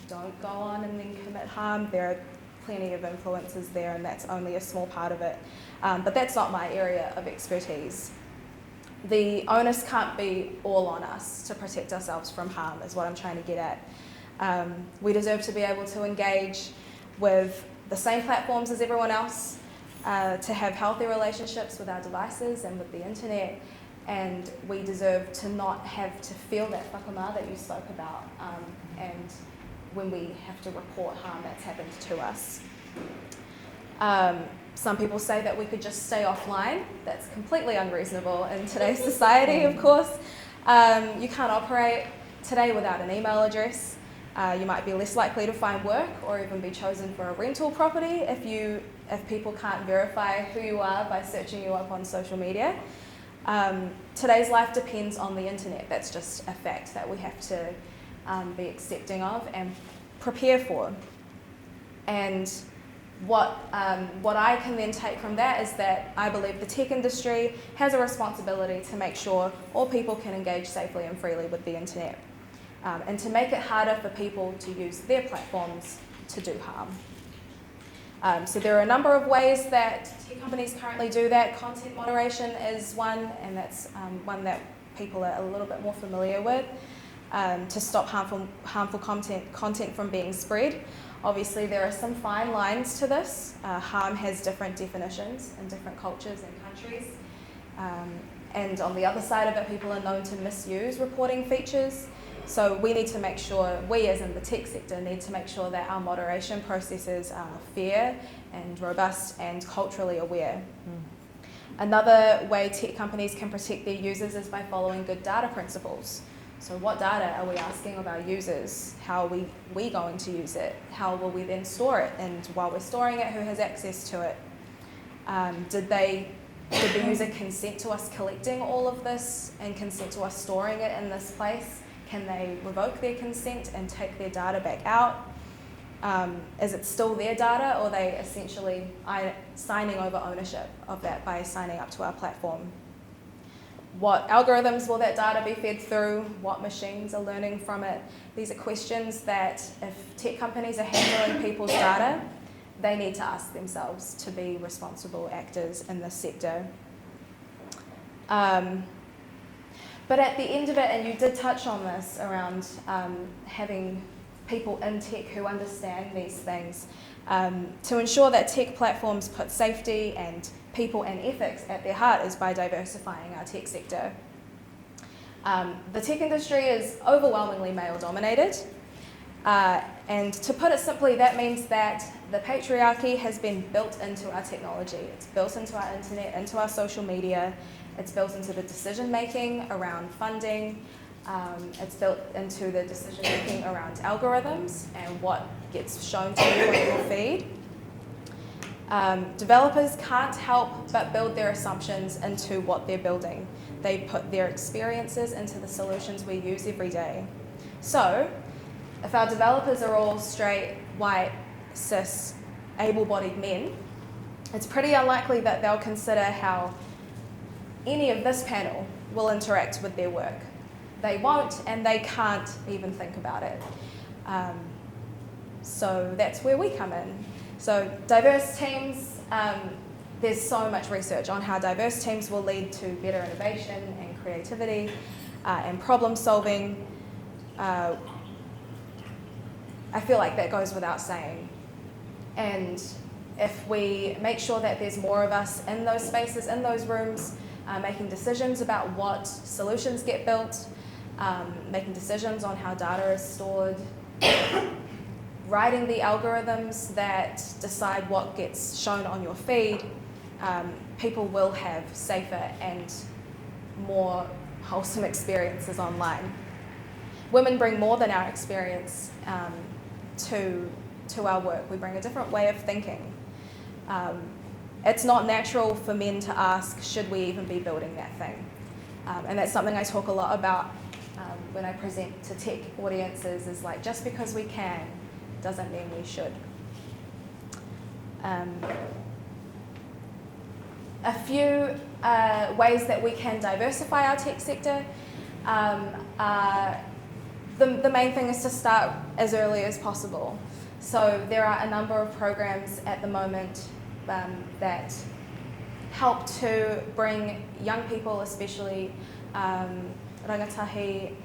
don't go on and then commit harm. There are plenty of influences there, and that's only a small part of it. But that's not my area of expertise. The onus can't be all on us to protect ourselves from harm, is what I'm trying to get at. We deserve to be able to engage with the same platforms as everyone else, to have healthy relationships with our devices and with the internet, and we deserve to not have to feel that whakama that you spoke about, and when we have to report harm that's happened to us. Some people say that we could just stay offline. That's completely unreasonable in today's society, of course. You can't operate today without an email address. You might be less likely to find work or even be chosen for a rental property if people can't verify who you are by searching you up on social media. Today's life depends on the internet. That's just a fact that we have to be accepting of and prepare for. And what I can then take from that is that I believe the tech industry has a responsibility to make sure all people can engage safely and freely with the internet. and to make it harder for people to use their platforms to do harm. So there are a number of ways that tech companies currently do that. Content moderation is one, and that's one that people are a little bit more familiar with, to stop harmful content from being spread. Obviously, there are some fine lines to this. Harm has different definitions in different cultures and countries. And on the other side of it, people are known to misuse reporting features. So we need to make sure, we as in the tech sector, need to make sure that our moderation processes are fair and robust and culturally aware. Another way tech companies can protect their users is by following good data principles. So what data are we asking of our users? How are we going to use it? How will we then store it? And while we're storing it, who has access to it? Did the user consent to us collecting all of this and consent to us storing it in this place? Can they revoke their consent and take their data back out? Is it still their data, or are they essentially signing over ownership of that by signing up to our platform? What algorithms will that data be fed through? What machines are learning from it? These are questions that if tech companies are handling people's data, they need to ask themselves to be responsible actors in this sector. But at the end of it, and you did touch on this around having people in tech who understand these things, to ensure that tech platforms put safety and people and ethics at their heart is by diversifying our tech sector. The tech industry is overwhelmingly male-dominated, and to put it simply, that means that the patriarchy has been built into our technology. It's built into our internet, into our social media. It's built into the decision-making around funding. It's built into the decision-making around algorithms and what gets shown to you on your feed. Developers can't help but build their assumptions into what they're building. They put their experiences into the solutions we use every day. So, if our developers are all straight, white, cis, able-bodied men, it's pretty unlikely that they'll consider how any of this panel will interact with their work. They won't, and they can't even think about it. So that's where we come in. So diverse teams, there's so much research on how diverse teams will lead to better innovation and creativity and problem solving. I feel like that goes without saying. And if we make sure that there's more of us in those spaces, in those rooms, making decisions about what solutions get built, making decisions on how data is stored, writing the algorithms that decide what gets shown on your feed, people will have safer and more wholesome experiences online. Women bring more than our experience to our work. We bring a different way of thinking. It's not natural for men to ask, should we even be building that thing? And that's something I talk a lot about when I present to tech audiences, is like, just because we can doesn't mean we should. A few ways that we can diversify our tech sector. The main thing is to start as early as possible. So there are a number of programs at the moment that help to bring young people, especially rangatahi,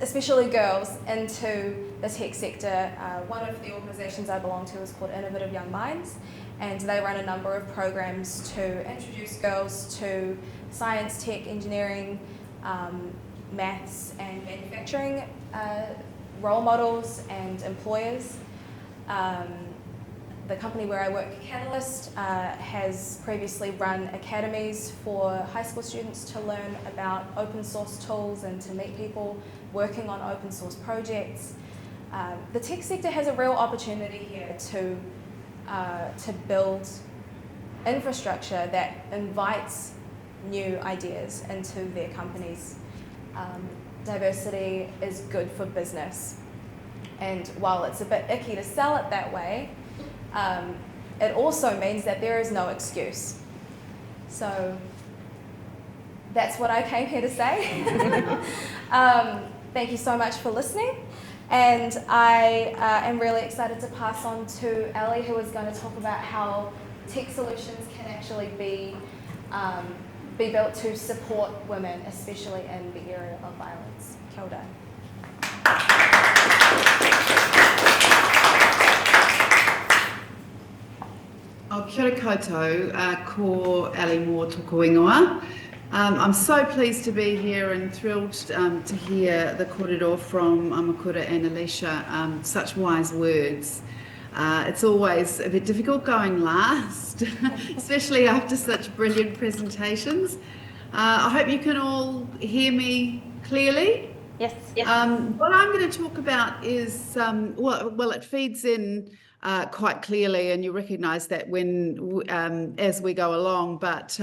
especially girls, into the tech sector. One of the organisations I belong to is called Innovative Young Minds, and they run a number of programs to introduce girls to science, tech, engineering, maths and manufacturing role models and employers. The company where I work, Catalyst, has previously run academies for high school students to learn about open source tools and to meet people working on open source projects. The tech sector has a real opportunity here to build infrastructure that invites new ideas into their companies. Diversity is good for business, and while it's a bit icky to sell it that way, it also means that there is no excuse. So that's what I came here to say. Thank you so much for listening. And I am really excited to pass on to Ali, who is going to talk about how tech solutions can actually be built to support women, especially in the area of violence. Kia ora. Kia ora koutou, ko Ali Mau toko ingoa. I'm so pleased to be here and thrilled to hear the kōrero from Amokura and Aleisha, such wise words. It's always a bit difficult going last, especially after such brilliant presentations. I hope you can all hear me clearly. Yes. What I'm going to talk about is, well, it feeds in quite clearly, and you recognise that when as we go along, but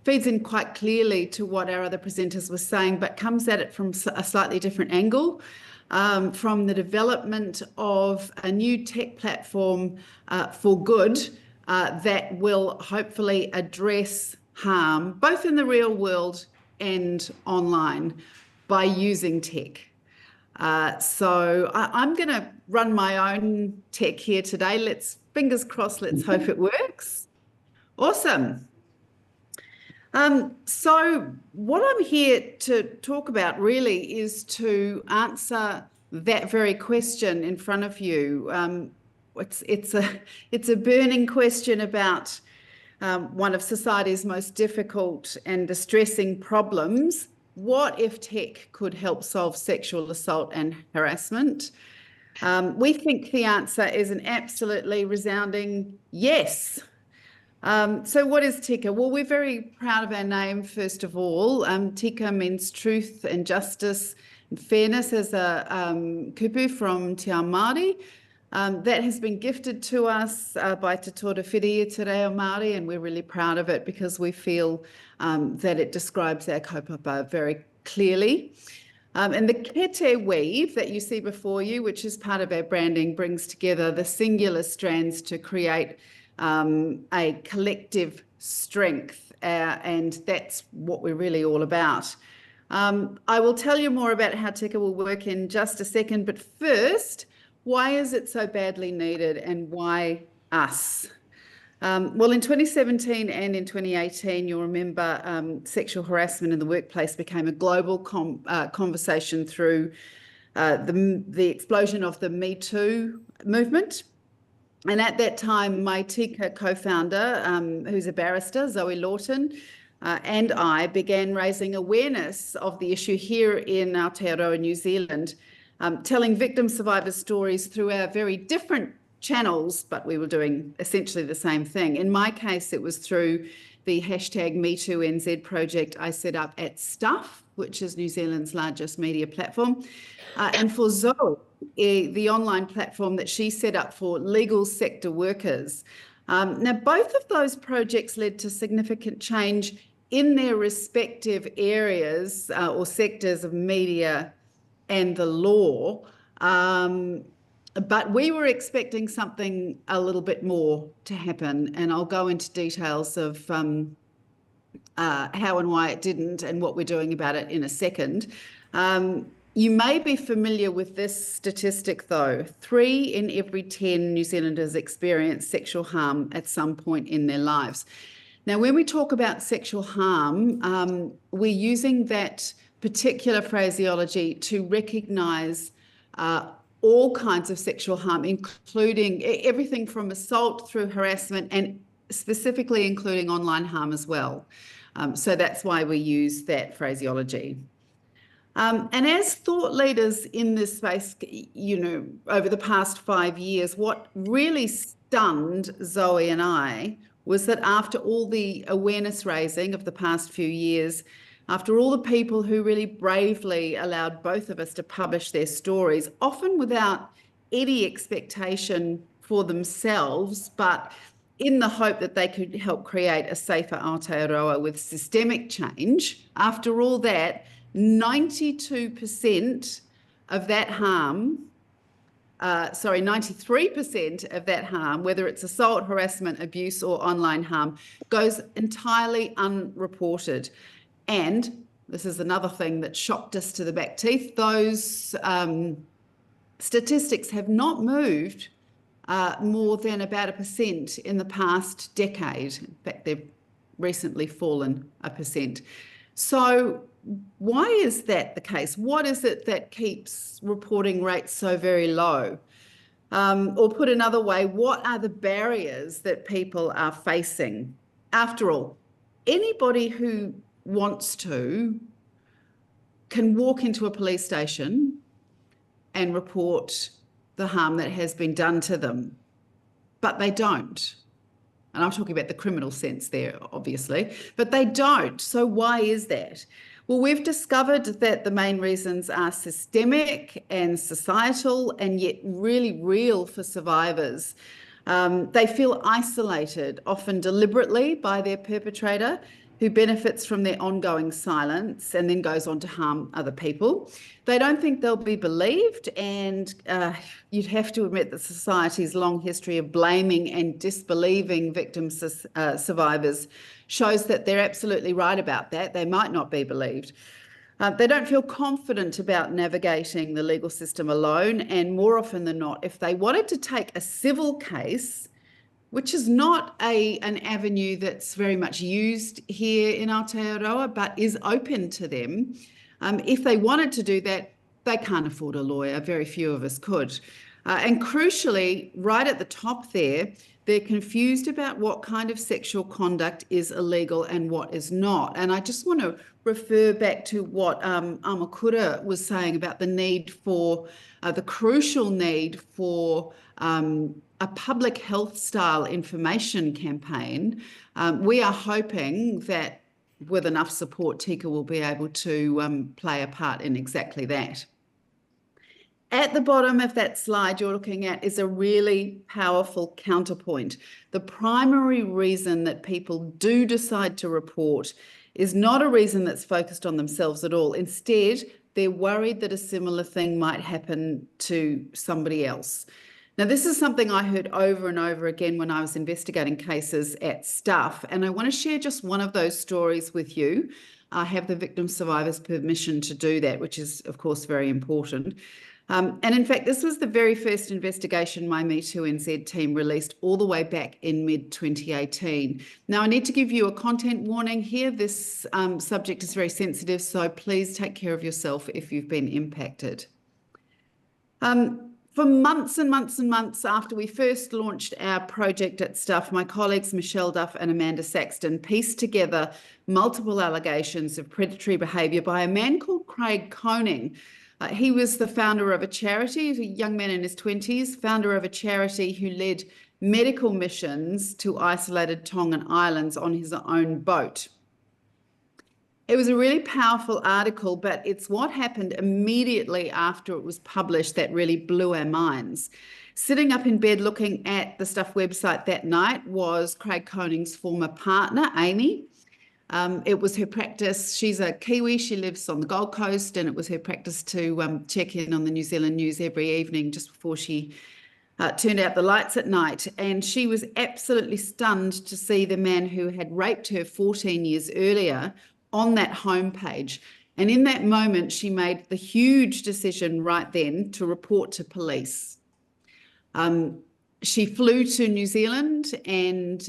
feeds in quite clearly to what our other presenters were saying, but comes at it from a slightly different angle, from the development of a new tech platform for good that will hopefully address harm, both in the real world and online, by using tech. So I'm going to run my own tech here today. Fingers crossed, let's hope it works. Awesome. So what I'm here to talk about really is to answer that very question in front of you. It's a burning question about one of society's most difficult and distressing problems. What if tech could help solve sexual assault and harassment? We think the answer is an absolutely resounding yes. So what is Tika? Well, we're very proud of our name, first of all. Tika means truth and justice and fairness as a kupu from Te Ao Māori. That has been gifted to us by Te Tora Whiria Te Reo Māori, and we're really proud of it because we feel that it describes our kaupapa very clearly. And the kete weave that you see before you, which is part of our branding, brings together the singular strands to create a collective strength, and that's what we're really all about. I will tell you more about how Tika will work in just a second, but first, why is it so badly needed and why us? Well, in 2017 and in 2018, you'll remember sexual harassment in the workplace became a global conversation through the explosion of the Me Too movement. And at that time, my Tika co-founder, who's a barrister, Zoe Lawton, and I began raising awareness of the issue here in Aotearoa, New Zealand, telling victim survivor stories through our very different channels, but we were doing essentially the same thing. In my case, it was through the #MeTooNZ project I set up at Stuff, which is New Zealand's largest media platform. And for Zoe, the online platform that she set up for legal sector workers. Now, both of those projects led to significant change in their respective areas or sectors of media and the law. But we were expecting something a little bit more to happen, and I'll go into details of how and why it didn't and what we're doing about it in a second. You may be familiar with this statistic, though. 3 in every 10 New Zealanders experience sexual harm at some point in their lives. Now, when we talk about sexual harm, we're using that particular phraseology to recognise all kinds of sexual harm, including everything from assault through harassment and specifically including online harm as well. So that's why we use that phraseology. And as thought leaders in this space, you know, over the past 5 years, what really stunned Zoe and I was that after all the awareness raising of the past few years, after all the people who really bravely allowed both of us to publish their stories, often without any expectation for themselves, but in the hope that they could help create a safer Aotearoa with systemic change, after all that, 92% of that harm, 93% of that harm, whether it's assault, harassment, abuse, or online harm, goes entirely unreported. And this is another thing that shocked us to the back teeth. Those statistics have not moved more than about 1% in the past decade. In fact, they've recently fallen 1%. So why is that the case? What is it that keeps reporting rates so very low? Or put another way, what are the barriers that people are facing? After all, anybody who wants to can walk into a police station and report the harm that has been done to them, but they don't. And I'm talking about the criminal sense there, obviously, but they don't. So why is that? Well, we've discovered that the main reasons are systemic and societal, and yet really real for survivors. They feel isolated, often deliberately, by their perpetrator, who benefits from their ongoing silence and then goes on to harm other people. They don't think they'll be believed, and you'd have to admit that society's long history of blaming and disbelieving victims, survivors, shows that they're absolutely right about that. They might not be believed. They don't feel confident about navigating the legal system alone, and more often than not, if they wanted to take a civil case, which is not an avenue that's very much used here in Aotearoa, but is open to them. If they wanted to do that, they can't afford a lawyer. Very few of us could. And crucially, right at the top there, they're confused about what kind of sexual conduct is illegal and what is not. And I just want to refer back to what Amokura was saying about the need for, the crucial need for a public health style information campaign. We are hoping that with enough support, Tika will be able to play a part in exactly that. At the bottom of that slide you're looking at is a really powerful counterpoint. The primary reason that people do decide to report is not a reason that's focused on themselves at all. Instead, they're worried that a similar thing might happen to somebody else. Now, this is something I heard over and over again when I was investigating cases at Stuff, and I want to share just one of those stories with you. I have the victim survivor's permission to do that, which is, of course, very important. And in fact, this was the very first investigation my Me Too NZ team released all the way back in mid-2018. Now, I need to give you a content warning here. This subject is very sensitive, so please take care of yourself if you've been impacted. For months and months and months after we first launched our project at Stuff, my colleagues Michelle Duff and Amanda Saxton pieced together multiple allegations of predatory behaviour by a man called Craig Coning. He was the founder of a charity, a young man in his 20s, founder of a charity who led medical missions to isolated Tongan islands on his own boat. It was a really powerful article, but it's what happened immediately after it was published that really blew our minds. Sitting up in bed looking at the Stuff website that night was Craig Coning's former partner, Amy. It was her practice. She's a Kiwi. She lives on the Gold Coast, and it was her practice to check in on the New Zealand news every evening just before she turned out the lights at night. And she was absolutely stunned to see the man who had raped her 14 years earlier on that homepage. And in that moment, she made the huge decision right then to report to police. She flew to New Zealand, and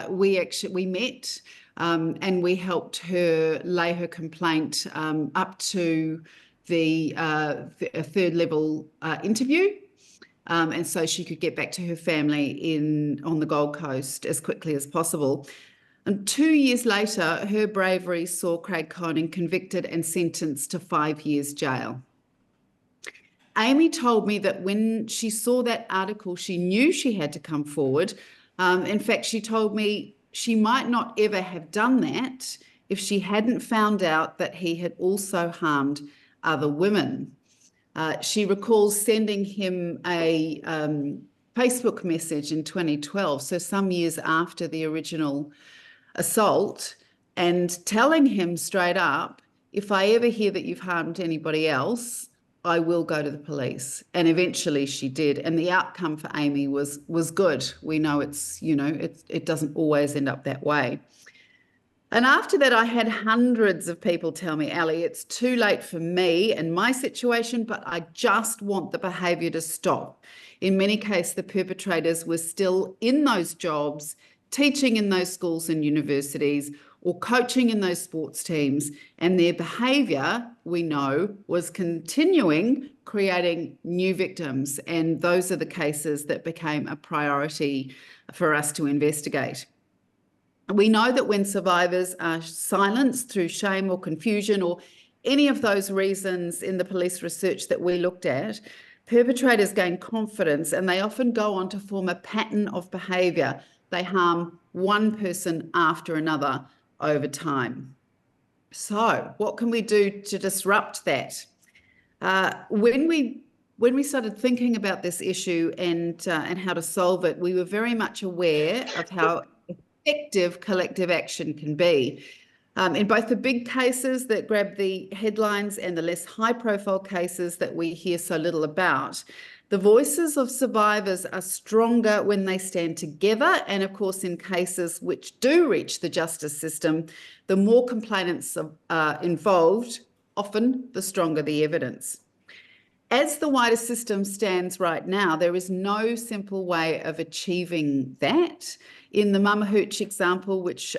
we met. And we helped her lay her complaint up to the third level interview, and so she could get back to her family on the Gold Coast as quickly as possible. And 2 years later, her bravery saw Craig Coning convicted and sentenced to 5 years jail. Amy told me that when she saw that article, she knew she had to come forward. In fact, she told me she might not ever have done that if she hadn't found out that he had also harmed other women. She recalls sending him a Facebook message in 2012, so some years after the original assault, and telling him straight up, if I ever hear that you've harmed anybody else, I will go to the police. And eventually she did. And the outcome for Amy was good. We know it doesn't always end up that way. And after that, I had hundreds of people tell me, Ali, it's too late for me and my situation, but I just want the behaviour to stop. In many cases, the perpetrators were still in those jobs, teaching in those schools and universities, or coaching in those sports teams, and their behaviour, we know, was continuing, creating new victims. And those are the cases that became a priority for us to investigate. We know that when survivors are silenced through shame or confusion or any of those reasons in the police research that we looked at, perpetrators gain confidence and they often go on to form a pattern of behaviour. They harm one person after another over time. So what can we do to disrupt that? When we started thinking about this issue and how to solve it, we were very much aware of how effective collective action can be. In both the big cases that grab the headlines and the less high-profile cases that we hear so little about, the voices of survivors are stronger when they stand together. And of course, in cases which do reach the justice system, the more complainants are involved, often the stronger the evidence. As the wider system stands right now, there is no simple way of achieving that. In the Mama Hooch example, which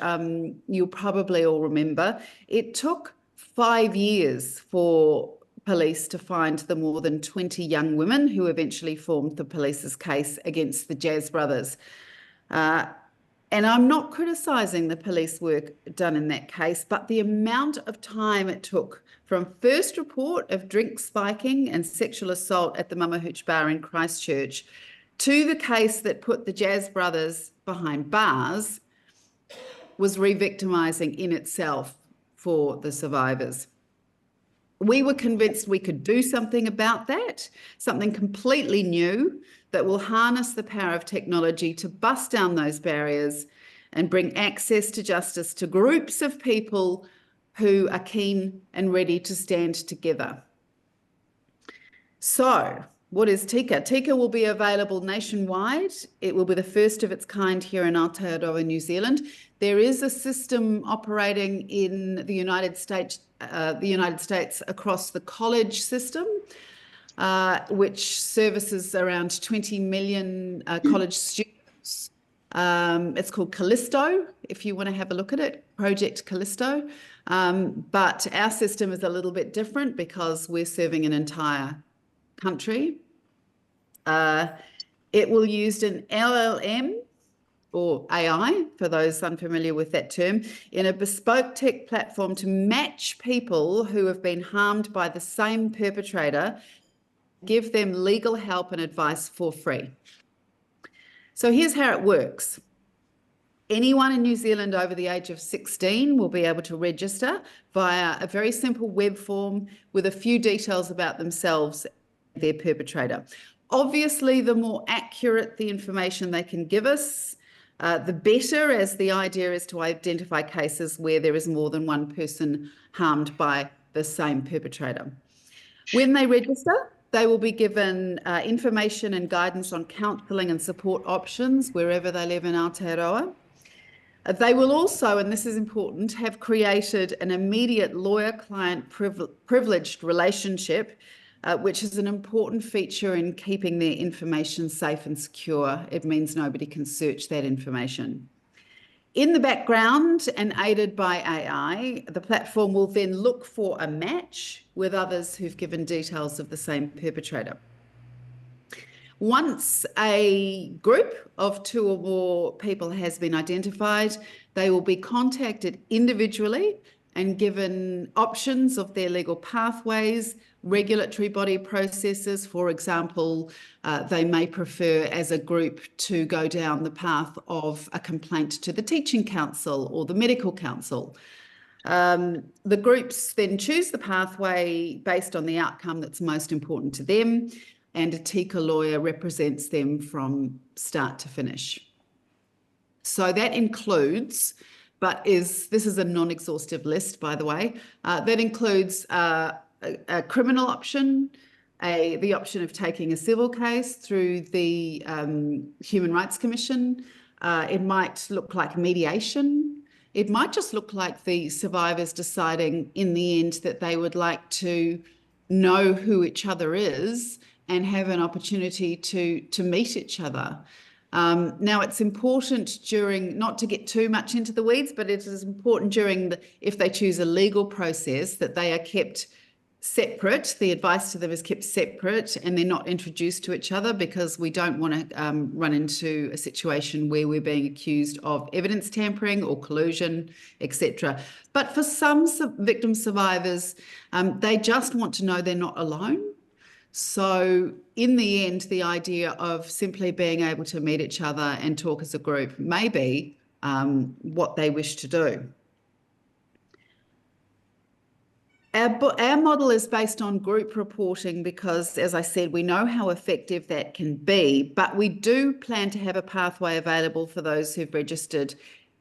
you'll probably all remember, it took 5 years for police to find the more than 20 young women who eventually formed the police's case against the Jazz brothers. And I'm not criticising the police work done in that case, but the amount of time it took from first report of drink spiking and sexual assault at the Mama Hooch bar in Christchurch to the case that put the Jazz brothers behind bars was re-victimising in itself for the survivors. We were convinced we could do something about that, something completely new that will harness the power of technology to bust down those barriers and bring access to justice to groups of people who are keen and ready to stand together. So, what is Tika? Tika will be available nationwide. It will be the first of its kind here in Aotearoa, New Zealand. There is a system operating in the United States across the college system, which services around 20 million college students. It's called Callisto, if you want to have a look at it, Project Callisto. But our system is a little bit different because we're serving an entire country. It will use an LLM or AI, for those unfamiliar with that term, in a bespoke tech platform to match people who have been harmed by the same perpetrator, give them legal help and advice for free. So here's how it works. Anyone in New Zealand over the age of 16 will be able to register via a very simple web form with a few details about themselves and their perpetrator. Obviously, the more accurate the information they can give us, the better, as the idea is to identify cases where there is more than one person harmed by the same perpetrator. When they register, they will be given information and guidance on counselling and support options wherever they live in Aotearoa. They will also, and this is important, have created an immediate lawyer-client privileged relationship, which is an important feature in keeping their information safe and secure. It means nobody can search that information. In the background and aided by AI, the platform will then look for a match with others who've given details of the same perpetrator. Once a group of 2 or more people has been identified, they will be contacted individually and given options of their legal pathways, regulatory body processes. For example, they may prefer as a group to go down the path of a complaint to the teaching council or the medical council. The groups then choose the pathway based on the outcome that's most important to them, and a Tika lawyer represents them from start to finish. So that includes, this is a non-exhaustive list, by the way, that includes a criminal option, the option of taking a civil case through the Human Rights Commission. It might look like mediation. it might just look like the survivors deciding in the end that they would like to know who each other is and have an opportunity to meet each other. Now, it's important during, not to get too much into the weeds, but it is important during if they choose a legal process, that they are kept separate. The advice to them is kept separate and they're not introduced to each other, because we don't want to run into a situation where we're being accused of evidence tampering or collusion, etc. But for some victim survivors, they just want to know they're not alone. So in the end, the idea of simply being able to meet each other and talk as a group may be what they wish to do. Our model is based on group reporting because, as I said, we know how effective that can be, but we do plan to have a pathway available for those who've registered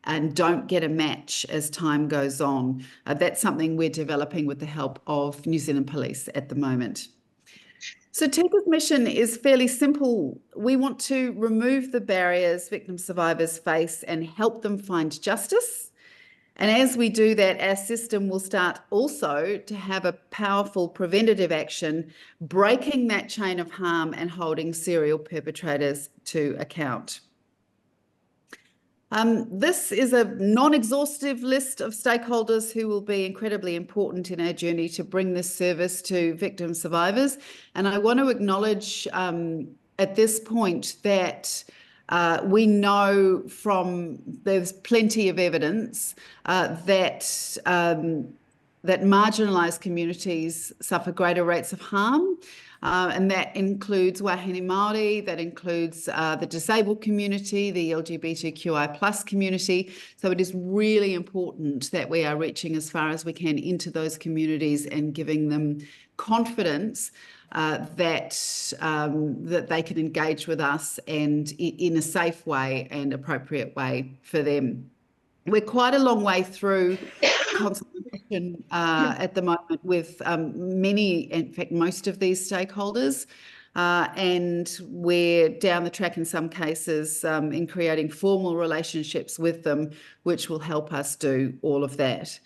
and don't get a match as time goes on. That's something we're developing with the help of New Zealand Police at the moment. So Tika's mission is fairly simple. We want to remove the barriers victim survivors face and help them find justice. And as we do that, our system will start also to have a powerful preventative action, breaking that chain of harm and holding serial perpetrators to account. This is a non-exhaustive list of stakeholders who will be incredibly important in our journey to bring this service to victim survivors. And I want to acknowledge at this point that we know there's plenty of evidence that marginalised communities suffer greater rates of harm. And that includes wahine Māori, that includes the disabled community, the LGBTQI+ community. So it is really important that we are reaching as far as we can into those communities and giving them confidence that they can engage with us and in a safe way and appropriate way for them. We're quite a long way through consultation at the moment with many, in fact, most of these stakeholders, and we're down the track in some cases in creating formal relationships with them, which will help us do all of that.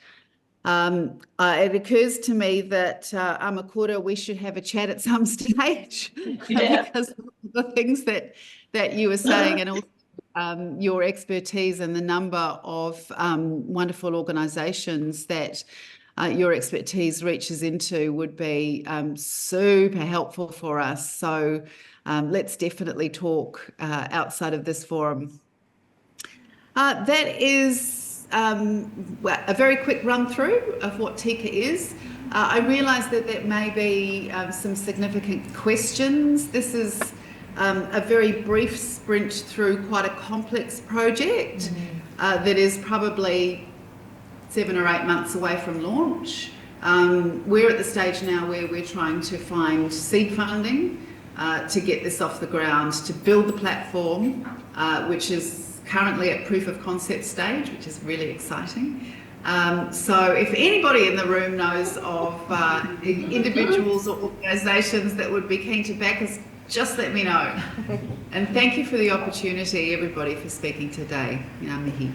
It occurs to me that Amokura, we should have a chat at some stage because of the things that you were saying, and also your expertise and the number of wonderful organisations that your expertise reaches into would be super helpful for us. So let's definitely talk outside of this forum. That is a very quick run through of what Tika is. I realise that may be some significant questions. This is a very brief sprint through quite a complex project that is probably 7 or 8 months away from launch. We're at the stage now where we're trying to find seed funding to get this off the ground, to build the platform, which is currently at proof of concept stage, which is really exciting. So if anybody in the room knows of individuals or organisations that would be keen to back us, just let me know. And thank you for the opportunity, everybody, for speaking today. Ngā mihi.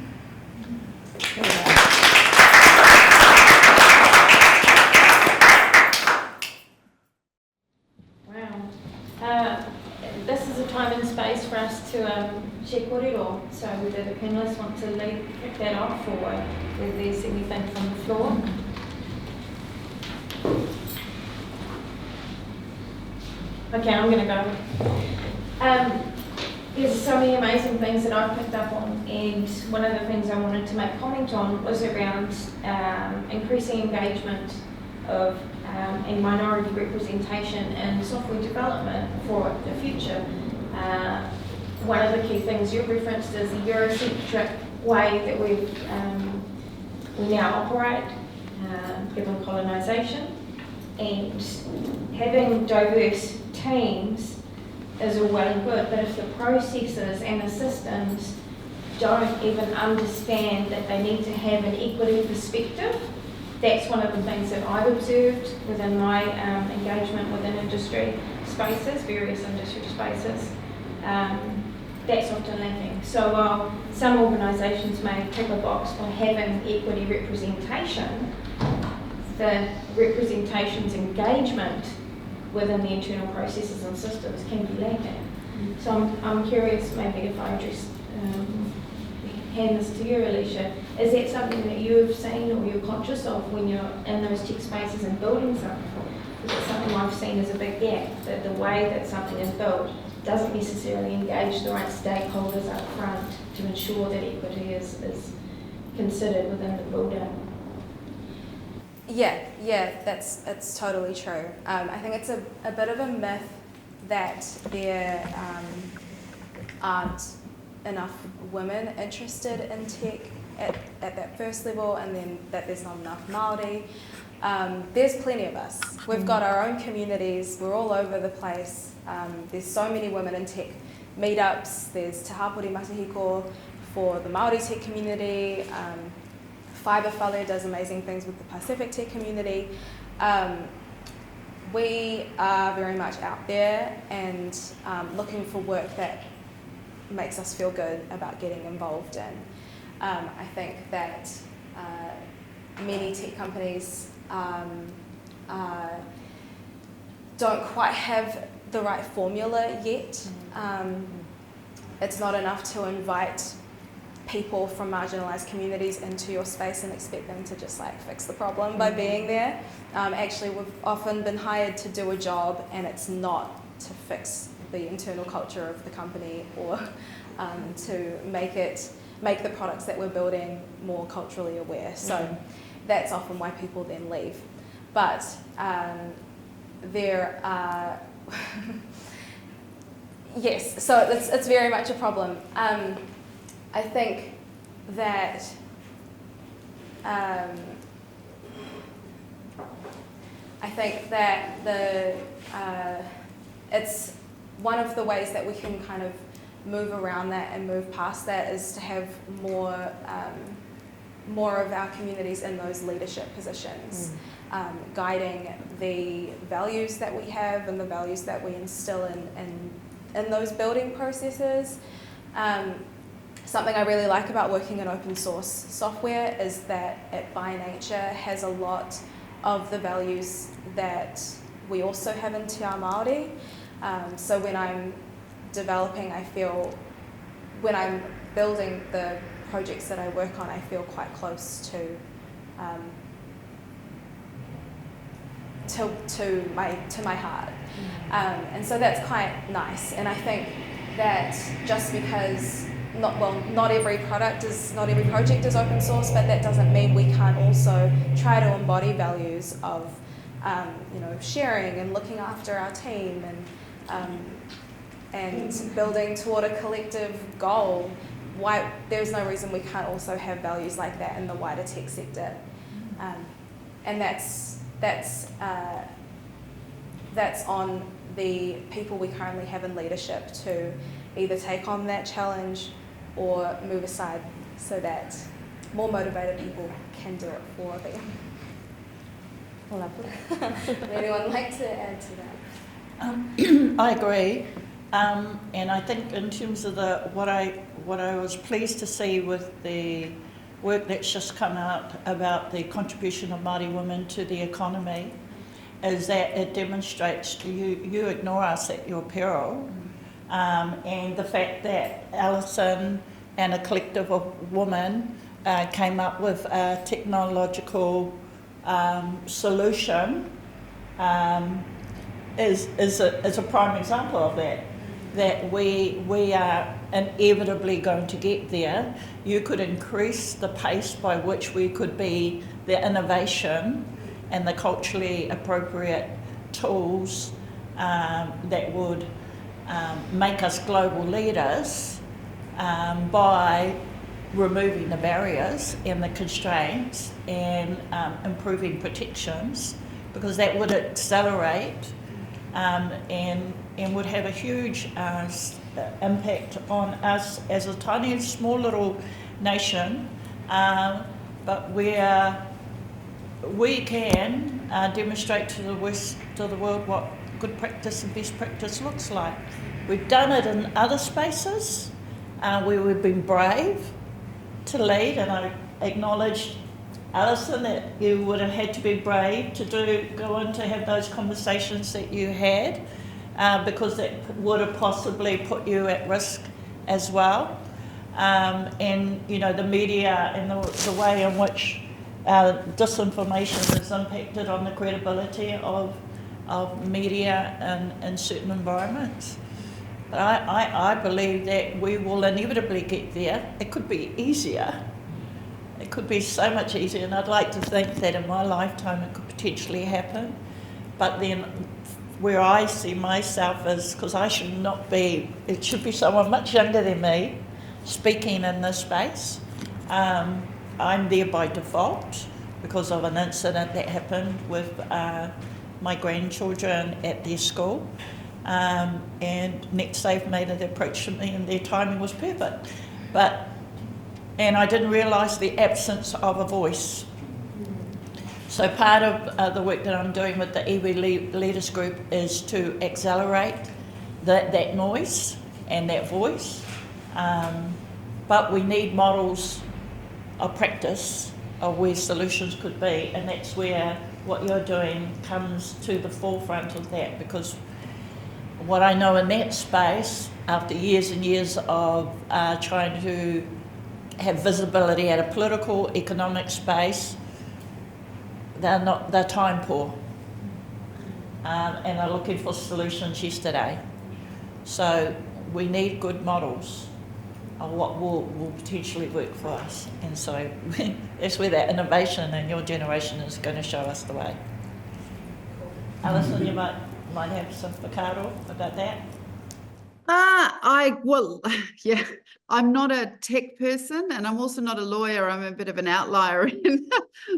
Wow. This is a time and space for us to share kōrero. So whether the panellists want to kick that off or whether there's anything from the floor. Okay, I'm going to go. There's so many amazing things that I've picked up on, and one of the things I wanted to make comment on was around increasing engagement of and minority representation in software development for the future. One of the key things you referenced is the Eurocentric way that we now operate, given colonisation, and having diverse teams is all well and good, but if the processes and the systems don't even understand that they need to have an equity perspective, that's one of the things that I've observed within my engagement within industry spaces, various industry spaces, that's often lacking. So while some organisations may tick a box by having equity representation, the representation's engagement within the internal processes and systems can be lacking. So I'm curious, maybe if I just hand this to you, Aleisha, is that something that you have seen or you're conscious of when you're in those tech spaces and building something? Is it something I've seen as a big gap, that the way that something is built doesn't necessarily engage the right stakeholders up front to ensure that equity is considered within the building? Yeah, it's totally true. I think it's a bit of a myth that there aren't enough women interested in tech at that first level, and then that there's not enough Māori. There's plenty of us. We've got our own communities, we're all over the place. There's so many women in tech meetups. There's Te Hapori Matahiko for the Māori tech community. Fibre Whale does amazing things with the Pacific tech community. We are very much out there and looking for work that makes us feel good about getting involved in. I think that many tech companies don't quite have the right formula yet. It's not enough to invite people from marginalised communities into your space and expect them to just like fix the problem by being there. Actually, we've often been hired to do a job, and it's not to fix the internal culture of the company or to make the products that we're building more culturally aware. So that's often why people then leave. But there are yes, so it's very much a problem. I think that it's one of the ways that we can kind of move around that and move past that is to have more of our communities in those leadership positions, guiding the values that we have and the values that we instill in those building processes. Something I really like about working in open source software is that it by nature has a lot of the values that we also have in Te Ao Māori. So when I'm developing, when I'm building the projects that I work on, I feel quite close to my heart. And so that's quite nice. And I think that just because not every project is open source, but that doesn't mean we can't also try to embody values of sharing and looking after our team and building toward a collective goal. Why there's no reason we can't also have values like that in the wider tech sector, and that's on the people we currently have in leadership to either take on that challenge or move aside so that more motivated people can do it for them. Lovely. Would anyone like to add to that? I agree, and I think in terms of what I was pleased to see with the work that's just come out about the contribution of Māori women to the economy is that it demonstrates you ignore us at your peril. And the fact that Alison and a collective of women came up with a technological solution is a prime example of that we are inevitably going to get there. You could increase the pace by which we could be the innovation and the culturally appropriate tools that would make us global leaders by removing the barriers and the constraints and improving protections, because that would accelerate and would have a huge impact on us as a tiny, small little nation, but we can demonstrate to the world what good practice and best practice looks like. We've done it in other spaces, where we've been brave to lead, and I acknowledge, Alison, that you would have had to be brave to go on to have those conversations that you had, because that would have possibly put you at risk as well. And you know, the media and the way in which disinformation has impacted on the credibility of media in certain environments. But I believe that we will inevitably get there. It could be easier. It could be so much easier, and I'd like to think that in my lifetime it could potentially happen. But then where I see myself is, because I should not be, it should be someone much younger than me speaking in this space. I'm there by default because of an incident that happened with my grandchildren at their school. And Netsafe made an approach to me, and their timing was perfect. And I didn't realise the absence of a voice. So part of the work that I'm doing with the iwi Leaders Group is to accelerate that noise and that voice. But we need models of practice of where solutions could be, and that's where what you're doing comes to the forefront of that, because what I know in that space, after years and years of trying to have visibility at a political, economic space, they're time poor, and are looking for solutions yesterday. So we need good models of what will potentially work for us, and so that's where that innovation in your generation is going to show us the way. Alison, you might have some whakaaro about that. Yeah, I'm not a tech person, and I'm also not a lawyer. I'm a bit of an outlier in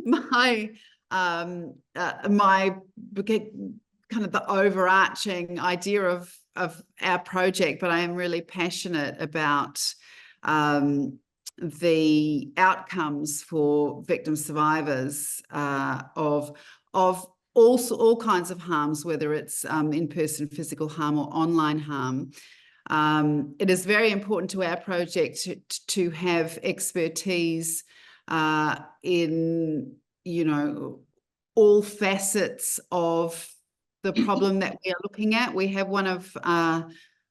my my kind of the overarching idea of our project, but I am really passionate about the outcomes for victim survivors of all kinds of harms, whether it's in-person physical harm or online harm. It is very important to our project to have expertise in, you know, all facets of the problem that we are looking at. We have one of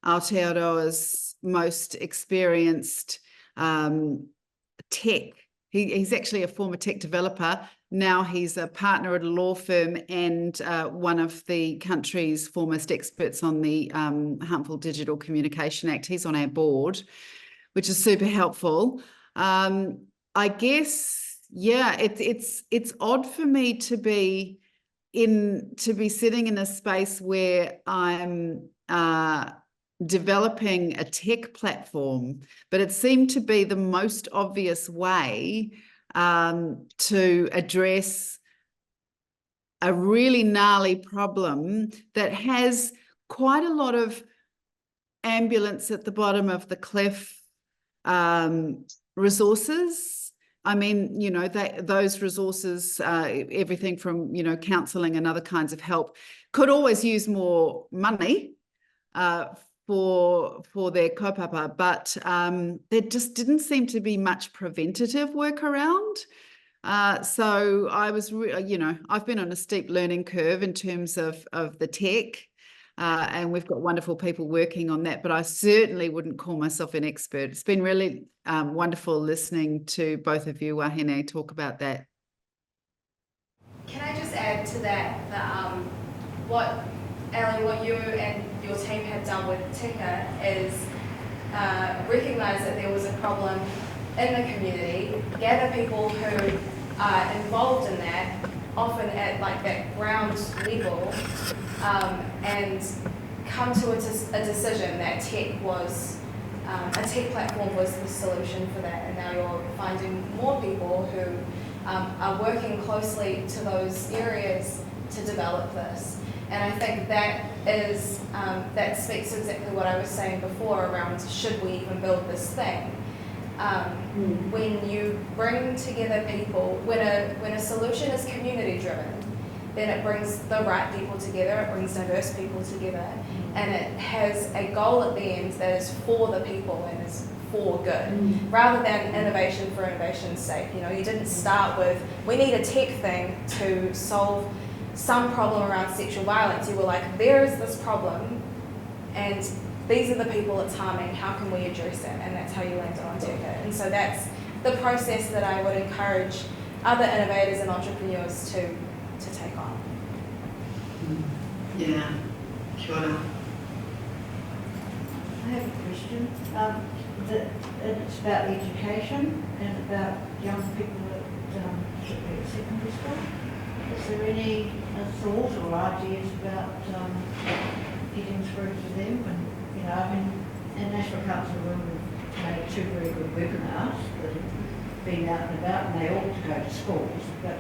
Aotearoa's most experienced tech. He's actually a former tech developer. Now he's a partner at a law firm and one of the country's foremost experts on the Harmful Digital Communication Act. He's on our board, which is super helpful. I guess, yeah, it's odd for me to be sitting in a space where I'm developing a tech platform, but it seemed to be the most obvious way to address a really gnarly problem that has quite a lot of ambulance at the bottom of the cliff resources. I mean, you know, those resources, everything from, you know, counselling and other kinds of help, could always use more money for their kaupapa, but there just didn't seem to be much preventative work around. So I was, you know, I've been on a steep learning curve in terms of the tech, and we've got wonderful people working on that, but I certainly wouldn't call myself an expert. It's been really wonderful listening to both of you, wahine, talk about that. Can I just add to that what you and your team have done with Tika is recognise that there was a problem in the community, gather people who are involved in that, often at like that ground level, and come to a decision that tech was, a tech platform was the solution for that. And now you're finding more people who are working closely to those areas to develop this. And I think that is, that speaks to exactly what I was saying before around should we even build this thing. When you bring together people, when a solution is community driven, then it brings the right people together, it brings diverse people together, and it has a goal at the end that is for the people and is for good, rather than innovation for innovation's sake. You know, you didn't start with, we need a tech thing to solve some problem around sexual violence. You were like, there is this problem, and these are the people it's harming, how can we address it? And that's how you landed on Tika. And so that's the process that I would encourage other innovators and entrepreneurs to take on. Yeah, sure. I have a question. It's about education and about young people at secondary school. Is there any thought or ideas about getting through to them? And, you know, I mean, in National Council Room, we've made 2 very good webinars that have been out and about, and they ought to go to schools, but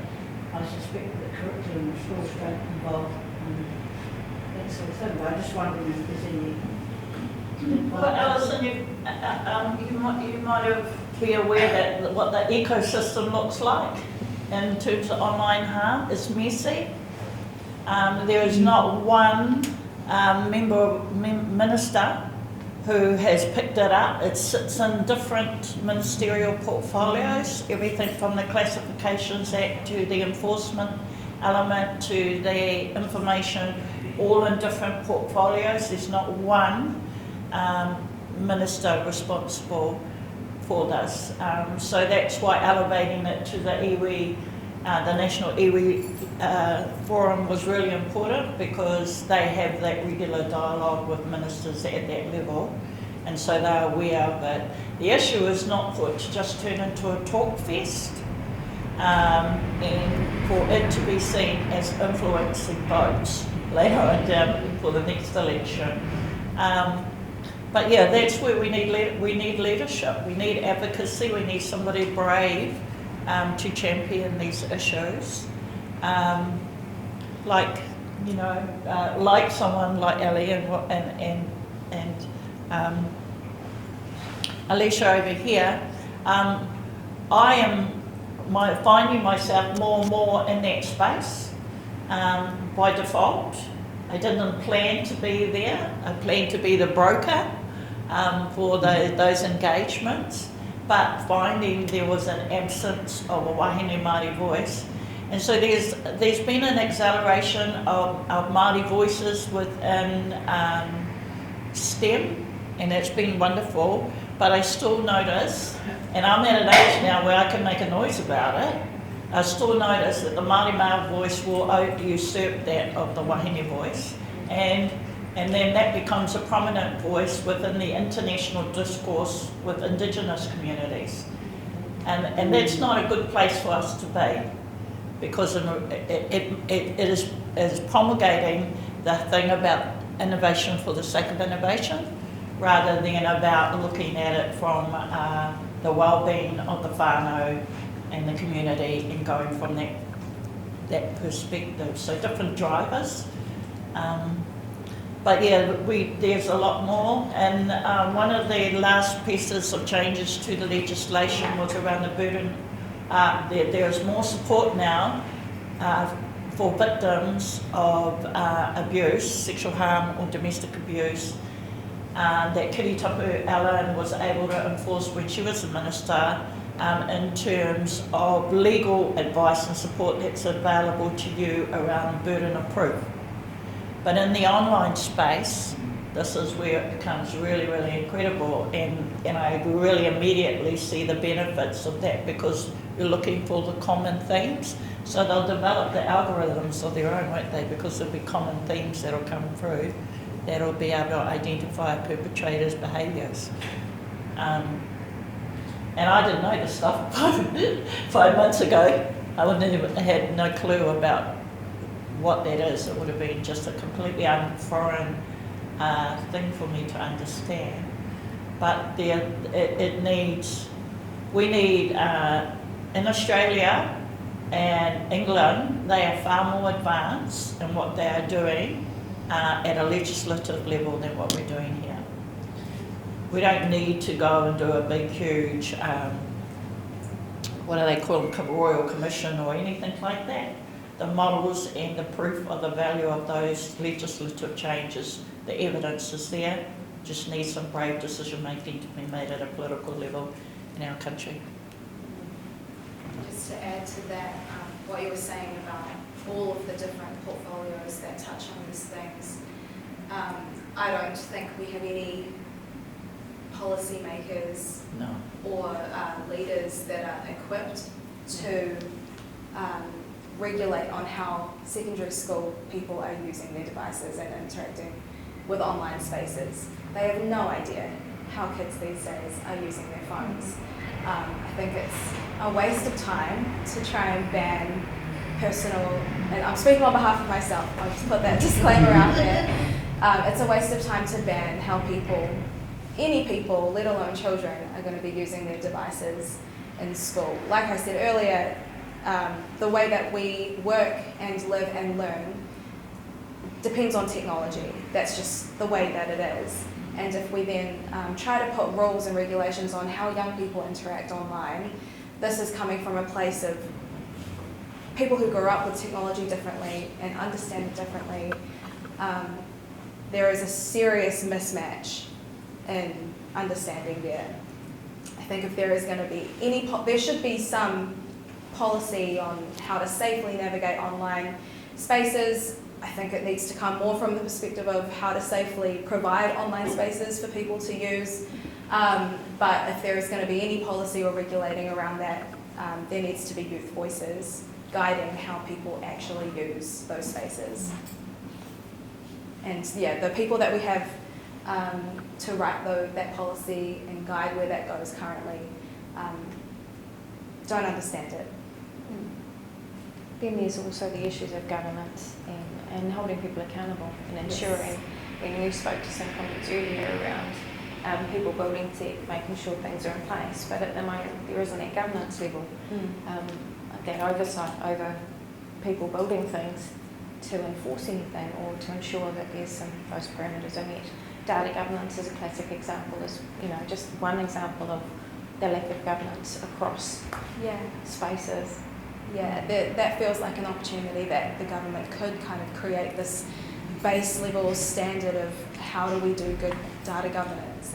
I suspect that the curriculum of schools don't involve that sort of thing. But I just wondering if there's any. Well, Alison, you might have be aware that what the ecosystem looks like in terms of online harm is messy. There is not one minister who has picked it up. It sits in different ministerial portfolios, everything from the Classifications Act to the enforcement element to the information, all in different portfolios. There's not one minister responsible for this. So that's why elevating it to the iwi, the National Iwi Forum was really important, because they have that regular dialogue with ministers at that level, and so they're aware of it. The issue is not for it to just turn into a talk fest, and for it to be seen as influencing votes later on down for the next election. But yeah, that's where we need leadership. We need advocacy. We need somebody brave to champion these issues. Like, you know, like someone like Ellie and Aleisha over here. I am finding myself more and more in that space by default. I didn't plan to be there. I planned to be the broker for those engagements, but finding there was an absence of a wahine Māori voice. And so there's been an acceleration of Māori voices within STEM, and it's been wonderful, but I still notice, and I'm at an age now where I can make a noise about it, I still notice that the Māori male voice will usurp that of the wahine voice, and then that becomes a prominent voice within the international discourse with Indigenous communities. And that's not a good place for us to be, because it is promulgating the thing about innovation for the sake of innovation, rather than about looking at it from the well-being of the whānau and the community, and going from that perspective. So different drivers. But yeah, there's a lot more, and one of the last pieces of changes to the legislation was around the burden. There is more support now for victims of abuse, sexual harm or domestic abuse, that Kiritapu Ellen was able to enforce when she was a minister, in terms of legal advice and support that's available to you around burden of proof. But in the online space, this is where it becomes really, really incredible, and I really immediately see the benefits of that, because you're looking for the common themes. So they'll develop the algorithms of their own, won't they? Because there'll be common themes that'll come through that'll be able to identify perpetrators' behaviours. And I didn't know this stuff 5 months ago. I wouldn't have had no clue about what that is. It would have been just a completely foreign thing for me to understand. But we need, in Australia and England, they are far more advanced in what they are doing at a legislative level than what we're doing here. We don't need to go and do a big, huge, what do they call them, Royal Commission or anything like that. The models and the proof of the value of those legislative changes, the evidence is there, just need some brave decision making to be made at a political level in our country. Just to add to that, what you were saying about all of the different portfolios that touch on these things, I don't think we have any policymakers No. or leaders that are equipped to regulate on how secondary school people are using their devices and interacting with online spaces. They have no idea how kids these days are using their phones. I think it's a waste of time to try and ban personal, and I'm speaking on behalf of myself, I'll just put that disclaimer out there. It's a waste of time to ban how people, any people, let alone children, are going to be using their devices in school. Like I said earlier, the way that we work and live and learn depends on technology. That's just the way that it is. And if we then try to put rules and regulations on how young people interact online, this is coming from a place of people who grew up with technology differently and understand it differently. There is a serious mismatch in understanding there. I think if there is going to be any, there should be some policy on how to safely navigate online spaces. I think it needs to come more from the perspective of how to safely provide online spaces for people to use. But if there is going to be any policy or regulating around that, there needs to be youth voices guiding how people actually use those spaces. And yeah, the people that we have to write that policy and guide where that goes currently don't understand it. Then there's also the issues of governance and holding people accountable and ensuring, when we spoke to some comments earlier around people building tech, making sure things are in place, but at the moment there isn't that governance level, that oversight over people building things to enforce anything or to ensure that those parameters are met. Data governance is a classic example, just one example of the lack of governance across spaces. Yeah, that feels like an opportunity that the government could kind of create this base level standard of how do we do good data governance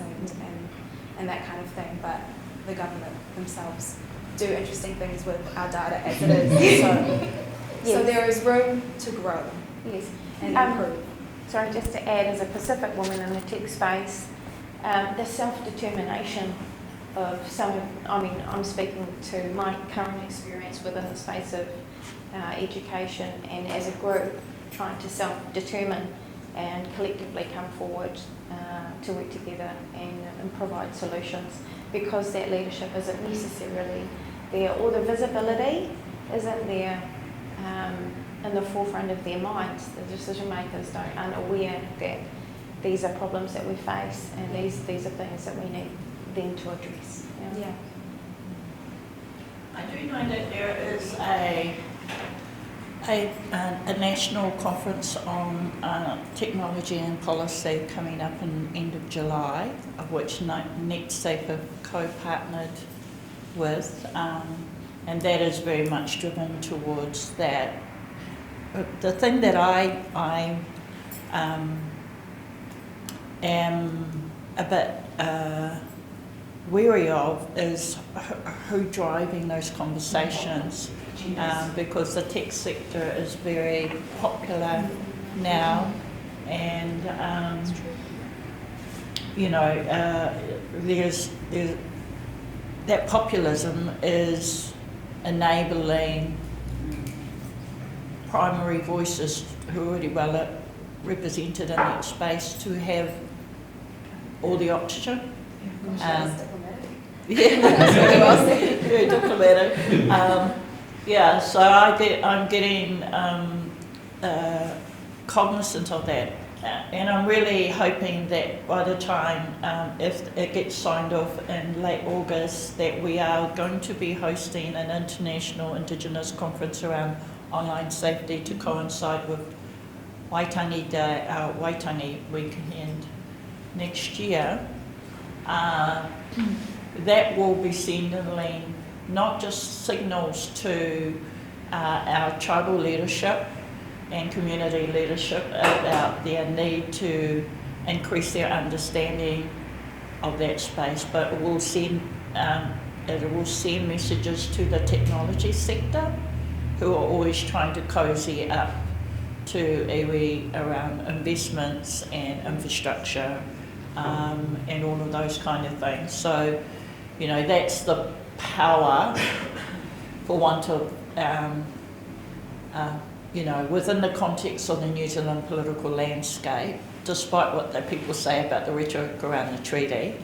and that kind of thing, but the government themselves do interesting things with our data as it is. So there is room to grow and improve. Sorry, just to add, as a Pacific woman in the tech space, the self-determination of I'm speaking to my current experience within the space of education, and as a group trying to self-determine and collectively come forward to work together and provide solutions, because that leadership isn't necessarily there, or the visibility isn't there in the forefront of their minds. The decision makers aren't aware that these are problems that we face and these are things that we need them to address. Yeah. I do know that there is a national conference on technology and policy coming up in the end of July, of which Netsafe have co-partnered with, and that is very much driven towards that. The thing that I am a bit wary of is who driving those conversations, because the tech sector is very popular now, and there's that populism is enabling primary voices who are already well represented in that space to have all the oxygen. Very diplomatic. So I'm getting cognizant of that, and I'm really hoping that by the time if it gets signed off in late August, that we are going to be hosting an international Indigenous conference around online safety to coincide with Waitangi Day, our Waitangi weekend next year. That will be sending not just signals to our tribal leadership and community leadership about their need to increase their understanding of that space, but it will send messages to the technology sector, who are always trying to cozy up to iwi around investments and infrastructure, and all of those kind of things. So, you know, that's the power, for want of, you know, within the context of the New Zealand political landscape, despite what the people say about the rhetoric around the treaty,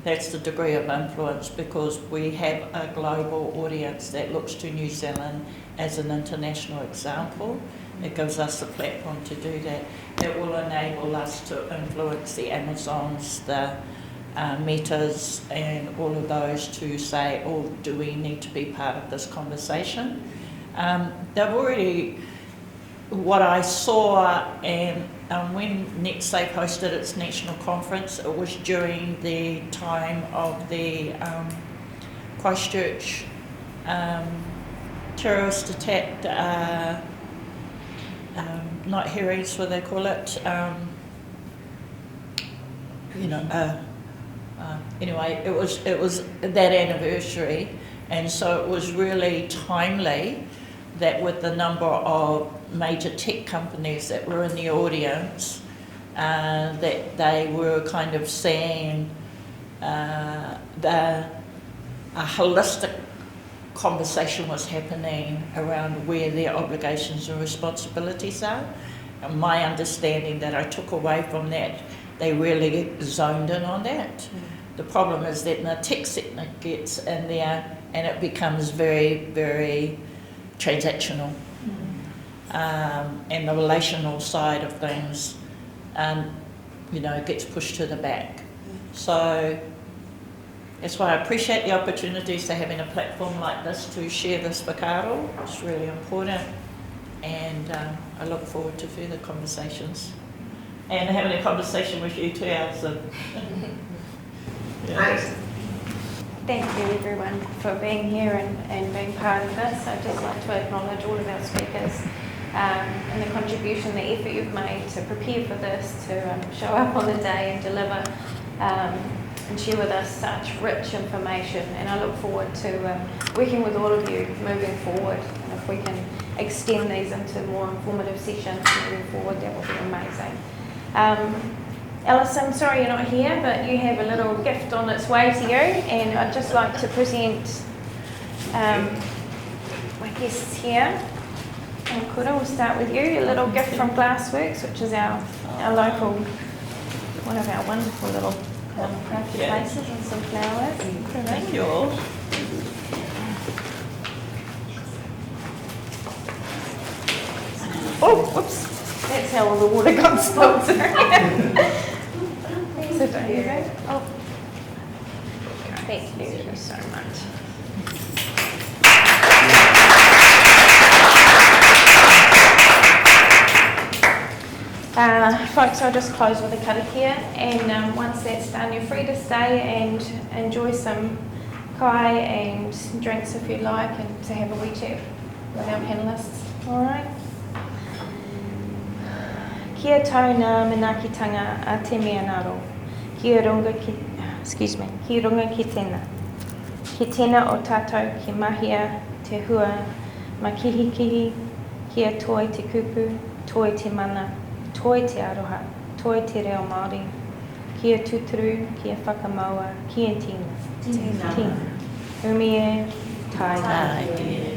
that's the degree of influence, because we have a global audience that looks to New Zealand as an international example. It gives us a platform to do that. It will enable us to influence the Amazons, the Metas, and all of those to say, oh, do we need to be part of this conversation? They've already, what I saw, and when Netsafe hosted its national conference, it was during the time of the Christchurch terrorist attack, not hearings, what they call it, you know, anyway, it was that anniversary, and so it was really timely that with the number of major tech companies that were in the audience, that they were kind of seeing a holistic conversation was happening around where their obligations and responsibilities are. And my understanding that I took away from that, they really zoned in on that. The problem is that the tech sector gets in there and it becomes very, very transactional. And the relational side of things, you know, gets pushed to the back. So that's why I appreciate the opportunities to having a platform like this to share this whakaaro. It's really important, and I look forward to further conversations and having a conversation with you too, Alison. Yeah. Thank you everyone for being here and being part of this. I'd just like to acknowledge all of our speakers and the contribution, the effort you've made to prepare for this, to show up on the day and deliver and share with us such rich information. And I look forward to working with all of you moving forward. And if we can extend these into more informative sessions moving forward, that would be amazing. Alison, sorry you're not here, but you have a little gift on its way to you, and I'd just like to present my guests here. Amokura, we'll start with you. A little gift from Glassworks, which is our local, one of our wonderful little crafty places, and some flowers. Thank you all. Oh, whoops. That's how all the water got spilled. So there you go. Oh. Thank you so much. Folks, I'll just close with a karakia, and once that's done, you're free to stay and enjoy some kai and drinks if you'd like, and to have a wee chat with our panellists. All right. Kia tau ngā manakitanga a te mea ngaro. Kia runga ki tēnā. Ki tēnā o tātou ki mahia te hua makihikihi, kia toi te kupu, toi te mana, toi te aroha, toi te reo Māori, kia tuturu, kia whakamaua, kia tīna. Tīna. Umie, tai.